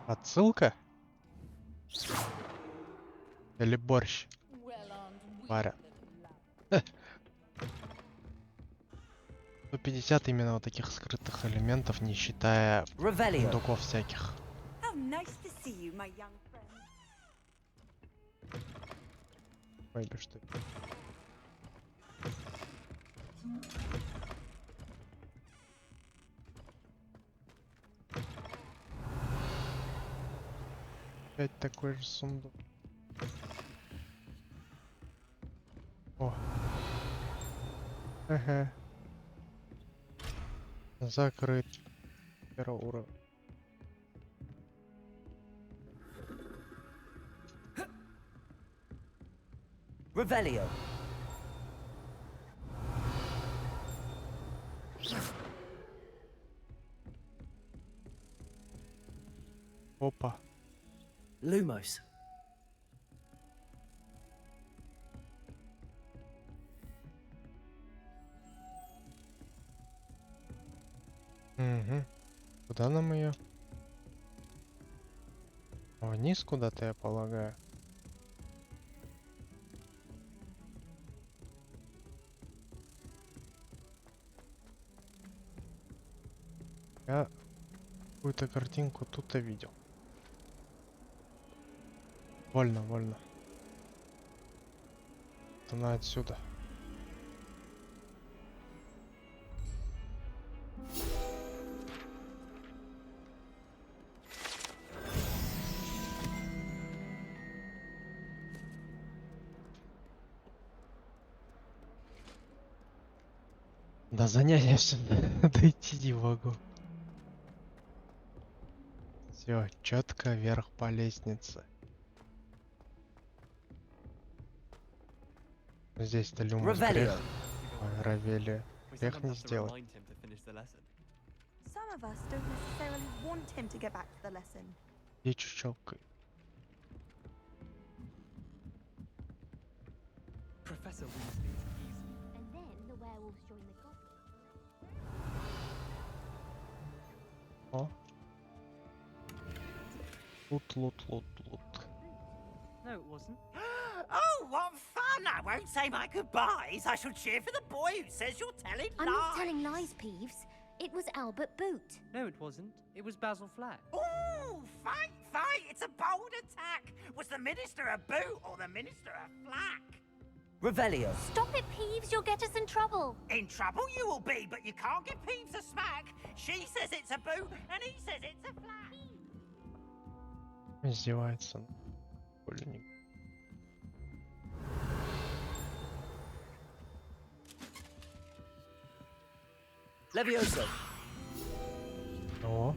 [SPEAKER 2] Отсылка? Или борщ? Варя. 150 именно вот таких скрытых элементов, не считая сундуков всяких. Ой, да что это? Опять такой же сундук. О. Ага. Закрыт. Первый уровень.
[SPEAKER 3] Revelio.
[SPEAKER 2] Опа.
[SPEAKER 3] Lumos.
[SPEAKER 2] Угу. Куда нам ее? Вниз куда-то, я полагаю. Я какую-то картинку тут-то видел. Вольно, вольно. Она отсюда. До занятия все дойти не могу. Все, четко вверх по лестнице. Здесь-то люмус грех. Равелия. Грех не сделать.
[SPEAKER 1] Some of us don't necessarily want him to get back to the lesson.
[SPEAKER 2] И чучелкой.
[SPEAKER 16] Professor Weasley is easy.
[SPEAKER 1] And then the werewolves join the goblins.
[SPEAKER 2] О. Лут.
[SPEAKER 16] No, it wasn't.
[SPEAKER 12] Oh, what fun! I won't say my goodbyes. I shall cheer for the boy who says you're telling lies.
[SPEAKER 1] I'm not telling lies, Peeves. It was Albert Boot.
[SPEAKER 16] No, it wasn't. It was Basil Flack.
[SPEAKER 12] Ooh, fight! It's a bold attack. Was the minister a boot or the minister a flack?
[SPEAKER 3] Revelio.
[SPEAKER 1] Stop it, Peeves. You'll get us in trouble.
[SPEAKER 12] In trouble you will be, but you can't give Peeves a smack. She says it's a boot and he says it's a flack.
[SPEAKER 2] Издевается. Школьник.
[SPEAKER 3] Levioso.
[SPEAKER 2] О.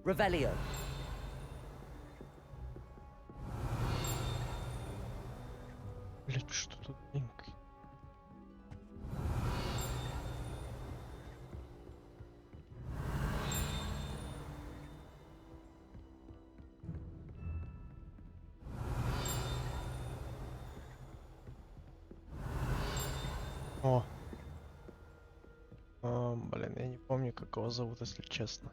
[SPEAKER 3] Revelio.
[SPEAKER 2] Блять, что тут деньги? О. Блин, я не помню, как его зовут, если честно.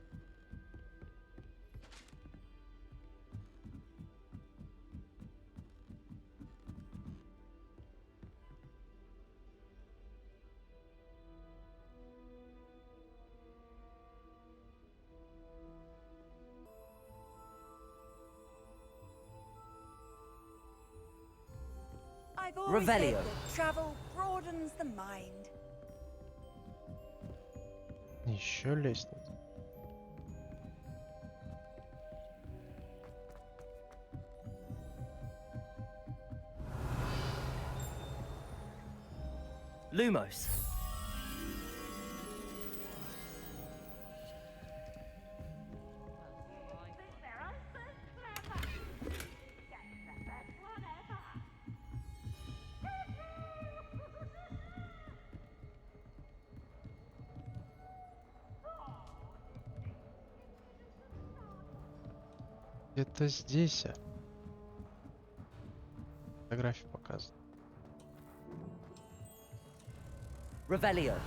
[SPEAKER 18] I've always
[SPEAKER 3] Revelio.
[SPEAKER 18] said that travel broadens the mind.
[SPEAKER 2] Еще лестница.
[SPEAKER 3] Lumos.
[SPEAKER 2] Это здесь. Фотографии показывают.
[SPEAKER 3] Revelio.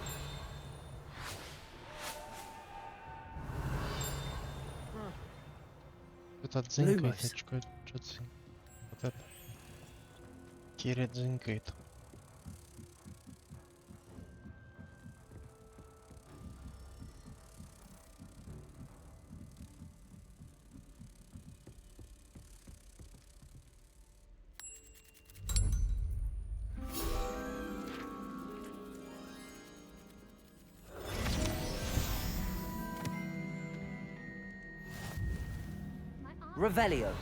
[SPEAKER 2] Это дзынькает, очко, что дзынькает? Вот это. Кири дзынькает.
[SPEAKER 3] Revelio.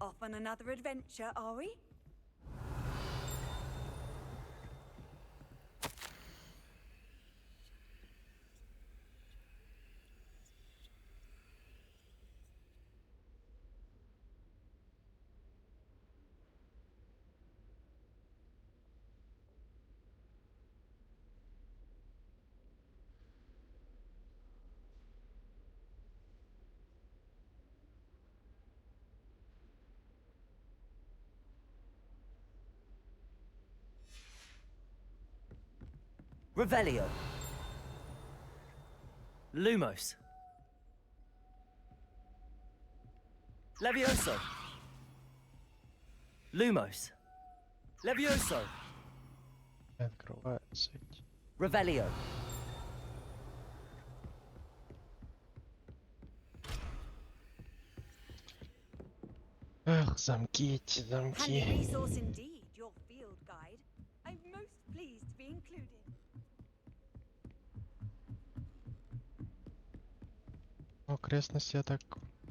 [SPEAKER 18] Off on another adventure, are we?
[SPEAKER 3] Revelio. Lumos. Levioso. Lumos. Levioso.
[SPEAKER 2] Открывается.
[SPEAKER 3] Revelio.
[SPEAKER 2] Эх, замки эти,
[SPEAKER 18] Handy
[SPEAKER 2] замки.
[SPEAKER 18] resource indeed, your field guide. I'm most pleased to be included.
[SPEAKER 2] Окрестности я так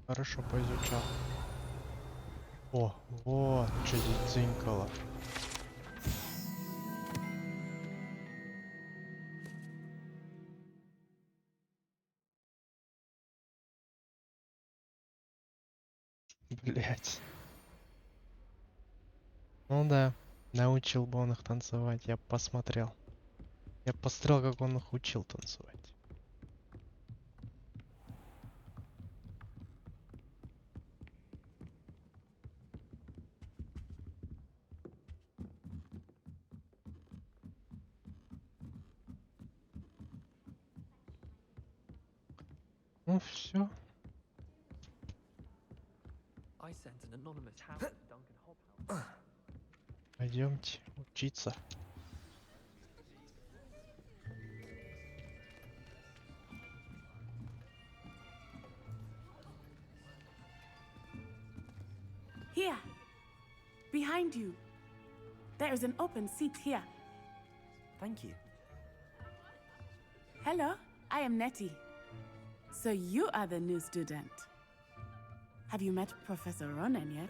[SPEAKER 2] хорошо поизучал. О, вот, что здесь дзынькало. Блять. Ну да, научил бы он их танцевать, я б посмотрел. Я б посмотрел, как он их учил танцевать. Ну все. Пойдемте учиться.
[SPEAKER 19] Here, behind you. There is an open seat here.
[SPEAKER 3] Thank you.
[SPEAKER 19] Hello, I am Nettie. So you are the new student. Have you met Professor Ronen yet?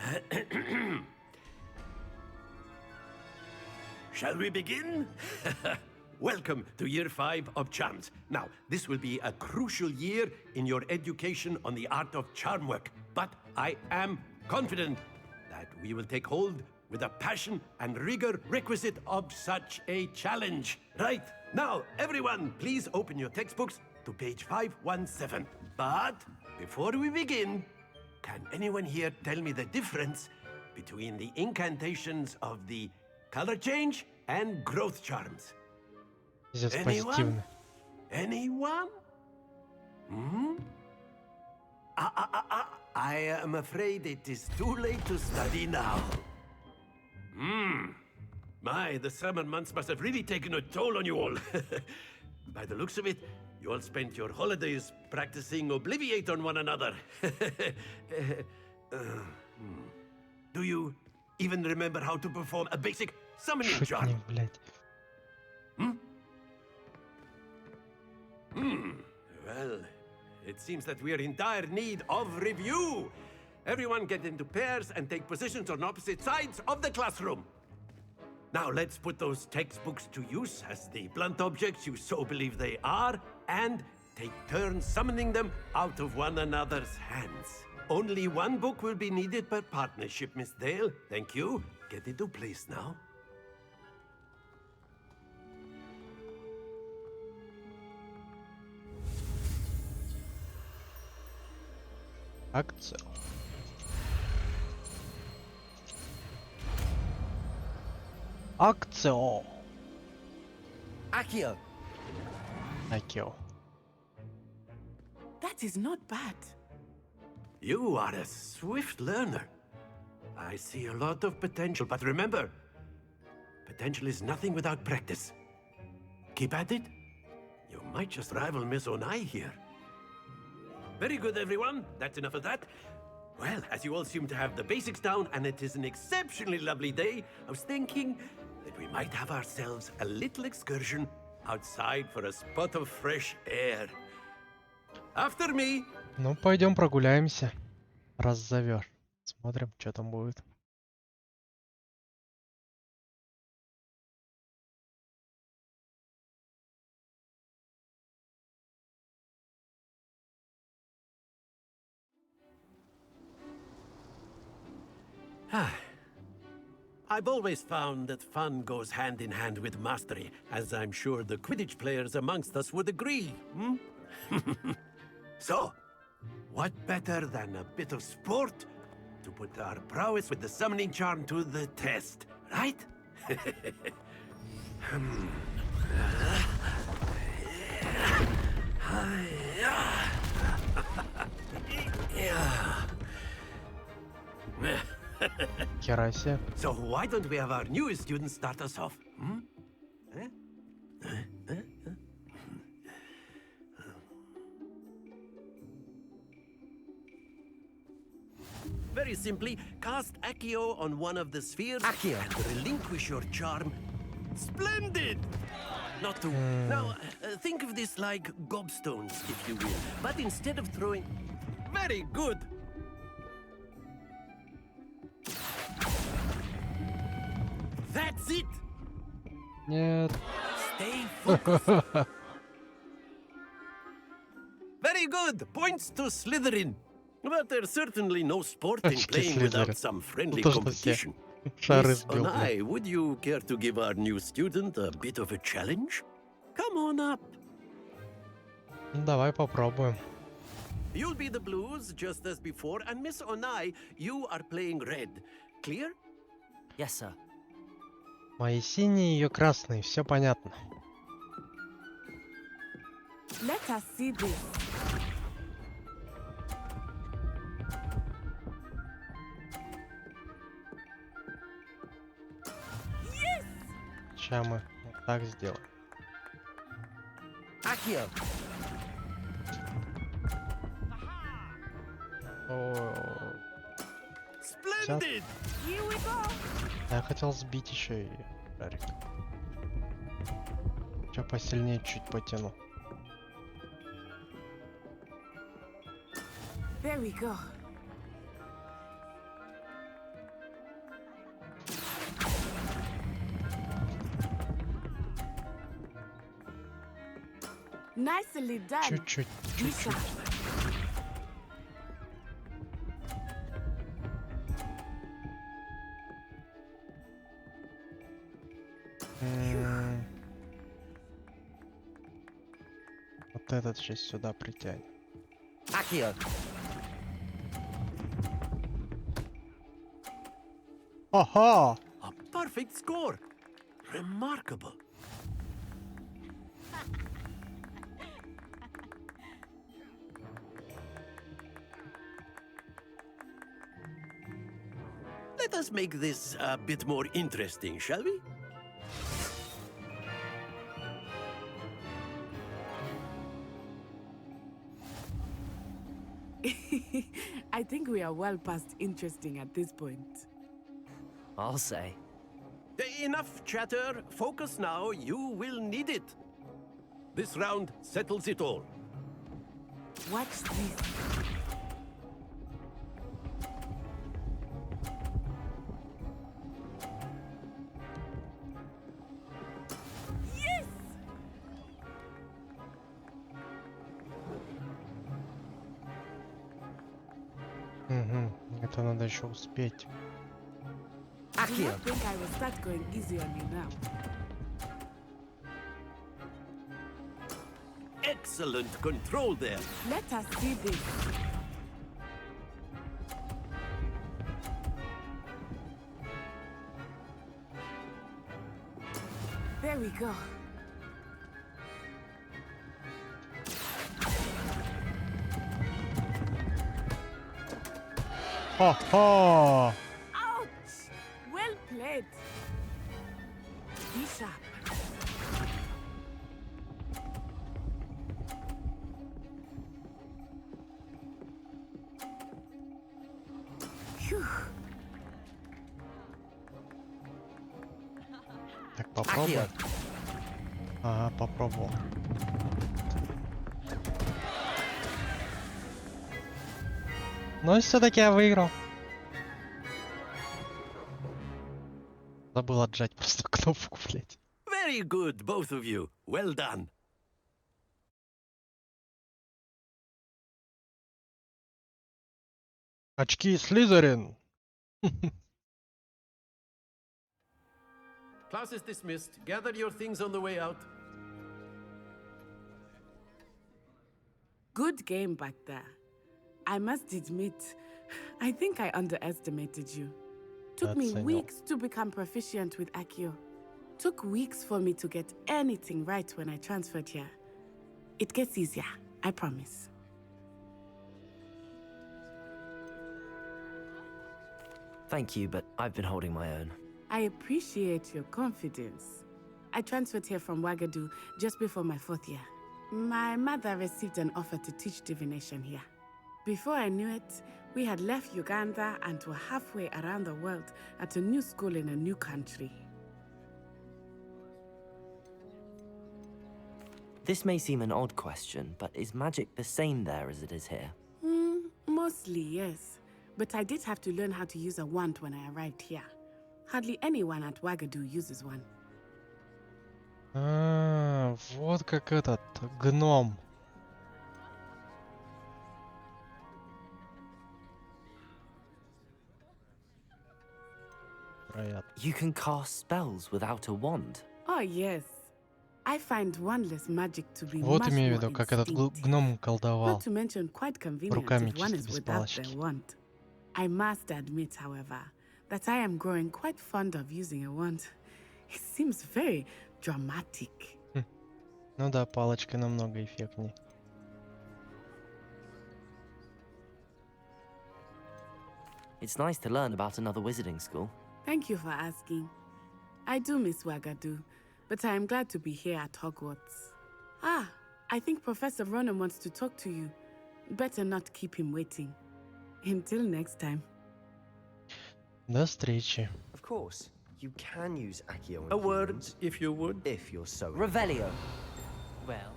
[SPEAKER 10] Shall we begin? Welcome to year 5 of charms. Now, this will be a crucial year in your education on the art of charm work, but I am confident that we will take hold with the passion and rigor requisite of such a challenge. Right, now, everyone, please open your textbooks to page 517. But before we begin, can anyone here tell me the difference between the incantations of the color change and growth charms? Anyone? Anyone? Hmm? I am afraid it is too late to study now. My, the summer months must have really taken a toll on you all. By the looks of it, you all spent your holidays practicing Obliviate on one another. Do you even remember how to perform a basic summoning charm? Well, it seems that we are in dire need of review. Everyone get into pairs and take positions on opposite sides of the classroom. Now let's put those textbooks to use as the blunt objects you so believe they are, and take turns summoning them out of one another's hands. Only one book will be needed per partnership, Miss Dale. Thank you. Get into place now.
[SPEAKER 2] Акция. Акцио.
[SPEAKER 12] Accio.
[SPEAKER 2] Акио.
[SPEAKER 19] That is not bad.
[SPEAKER 10] You are a swift learner. I see a lot of potential, but remember, potential is nothing without practice. Keep at it. You might just rival Miss Onai here. Very good, everyone. That's enough of that. Well, as you all seem to have the basics down, and it is an exceptionally lovely day, I was thinking that we might have ourselves a little excursion outside for a spot of fresh air. After me.
[SPEAKER 2] Ну, пойдем прогуляемся. Раз зовешь. Смотрим, что там будет.
[SPEAKER 10] I've always found that fun goes hand in hand with mastery, as I'm sure the Quidditch players amongst us would agree. So, what better than a bit of sport to put our prowess with the summoning charm to the test, right? So why don't we have our newest student start us off? Very simply, cast Accio on one of the spheres and relinquish your charm. Splendid! Not to... Now, think of this like gobstones, if you will. But instead of throwing... Very good! That's it!
[SPEAKER 2] Нет.
[SPEAKER 10] Stay focused. Very good! Points to Slytherin. But there's certainly no sport in playing without some friendly competition. Miss Onai, would you care to give our new student a bit of a challenge? Come on up.
[SPEAKER 2] Давай попробуем.
[SPEAKER 10] You'll be the blues, just as before, and Miss Onai, you are playing red. Clear?
[SPEAKER 3] Yes, sir.
[SPEAKER 2] Мои синие, ее красные, все понятно.
[SPEAKER 19] Let us see this. Yes!
[SPEAKER 2] Сейчас мы вот так сделаем.
[SPEAKER 12] Accio.
[SPEAKER 10] Splendid!
[SPEAKER 19] Here we go.
[SPEAKER 2] Я хотел сбить еще и шарик. Сейчас посильнее чуть потяну.
[SPEAKER 19] There we go. Nicely done.
[SPEAKER 2] Чуть-чуть.
[SPEAKER 19] Misha.
[SPEAKER 2] Вот этот сейчас сюда притянет.
[SPEAKER 4] Accio.
[SPEAKER 2] Ага!
[SPEAKER 10] A perfect score. Remarkable. Let us make this a bit more interesting, shall we?
[SPEAKER 19] I think we are well past interesting at this point.
[SPEAKER 16] I'll say.
[SPEAKER 10] Enough chatter. Focus now. You will need it. This round settles it all.
[SPEAKER 19] Watch this. Yes!
[SPEAKER 2] Угу. Это надо еще успеть.
[SPEAKER 19] I do not think I will start going easy on you now.
[SPEAKER 10] Excellent control there.
[SPEAKER 19] Let us see this. There we go.
[SPEAKER 2] Ха-ха!
[SPEAKER 19] Ouch! Well played. Be sharp. Phew.
[SPEAKER 2] Так, попробуй. Ага, попробовал. Но все-таки я выиграл. Забыл отжать просто кнопку, блять.
[SPEAKER 10] Very good, both of you. Well done.
[SPEAKER 2] Очки Слизерин.
[SPEAKER 10] Class is dismissed. Gather your things on the way out.
[SPEAKER 19] Good game back there. I must admit, I think I underestimated you. Took me weeks to become proficient with Accio. Took weeks for me to get anything right when I transferred here. It gets easier, I promise.
[SPEAKER 3] Thank you, but I've been holding my own.
[SPEAKER 19] I appreciate your confidence. I transferred here from Wagadu just before my 4th year. My mother received an offer to teach divination here. Before I knew it, we had left Uganda and were halfway around the world at a new school in a new country.
[SPEAKER 3] This may seem an odd question, but is magic the same there as it is here?
[SPEAKER 19] Mostly, yes. But I did have to learn how to use a wand when I arrived here. Hardly anyone at Wagadu uses one.
[SPEAKER 2] А, вот как этот гном.
[SPEAKER 3] You can cast spells without a wand.
[SPEAKER 19] Oh, yes. I find wandless magic to be
[SPEAKER 2] Вот
[SPEAKER 19] much
[SPEAKER 2] имею в
[SPEAKER 19] more
[SPEAKER 2] виду, как этот
[SPEAKER 19] instinctive.
[SPEAKER 2] гном колдовал.
[SPEAKER 19] Not to mention quite convenient
[SPEAKER 2] Руками
[SPEAKER 19] if one
[SPEAKER 2] чисто
[SPEAKER 19] is
[SPEAKER 2] без
[SPEAKER 19] without their
[SPEAKER 2] палочки.
[SPEAKER 19] wand. I must admit, however, that I am growing quite fond of using a wand. It seems very dramatic.
[SPEAKER 2] Ну да, палочка намного эффектней.
[SPEAKER 3] It's nice to learn about another wizarding school.
[SPEAKER 19] Thank you for asking. I do miss Wagadu, but I am glad to be here at Hogwarts. Ah, I think Professor Ronan wants to talk to you. Better not keep him waiting. Until next time.
[SPEAKER 2] До встречи.
[SPEAKER 15] Of course, you can use Accio.
[SPEAKER 10] A word, if you would.
[SPEAKER 15] If you're so
[SPEAKER 16] Revelio. Well,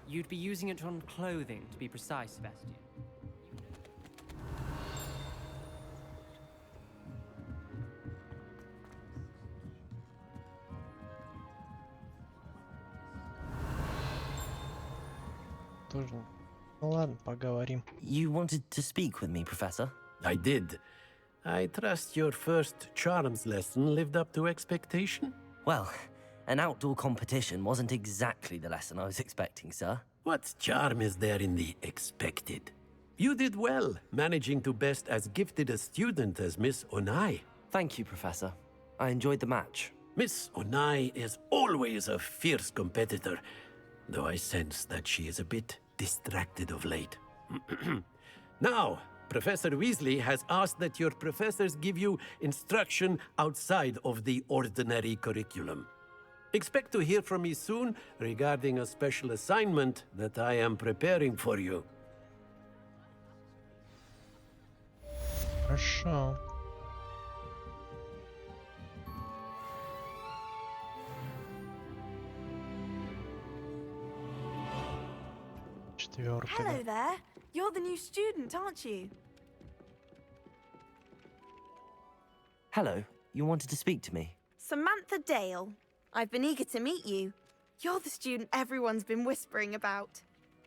[SPEAKER 16] you'd be using it on clothing, to be precise, Sebastian.
[SPEAKER 2] Ну ладно, поговорим.
[SPEAKER 3] You wanted to speak with me, Professor?
[SPEAKER 10] I did. I trust your first charms lesson lived up to expectation?
[SPEAKER 3] Well, an outdoor competition wasn't exactly the lesson I was expecting, sir.
[SPEAKER 10] What charm is there in the expected? You did well, managing to best as gifted a student as Miss Onai.
[SPEAKER 3] Thank you, Professor. I enjoyed the match.
[SPEAKER 10] Miss Onai is always a fierce competitor, though I sense that she is a bit distracted of late. Now, Professor Weasley has asked that your professors give you instruction outside of the ordinary curriculum. Expect to hear from me soon regarding a special assignment that I am preparing for you.
[SPEAKER 2] Хорошо. Четвертый.
[SPEAKER 18] Hello there. You're the new student, aren't you?
[SPEAKER 3] Hello, you wanted to speak to me?
[SPEAKER 18] Samantha Dale. I've been eager to meet you. You're the student everyone's been whispering about.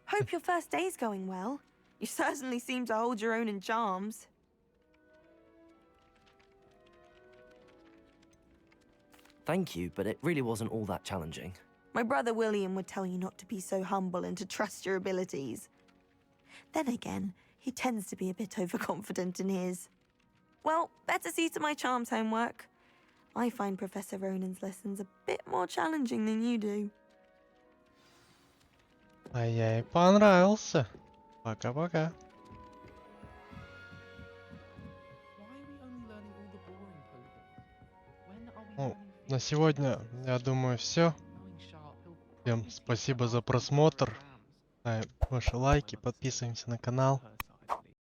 [SPEAKER 18] Hope your first day's going well. You certainly seem to hold your own in charms.
[SPEAKER 3] Thank you, but it really wasn't all that challenging.
[SPEAKER 18] My brother William would tell you not to be so humble and to trust your abilities. Then again, he tends to be a bit overconfident in his. Well, better see to my charms homework. I find Professor Ronan's lessons a bit more challenging than you do.
[SPEAKER 2] А я ей понравился. Пока-пока. Ну, на сегодня, я думаю, все. Всем спасибо за просмотр. Ставим ваши лайки, подписываемся на канал.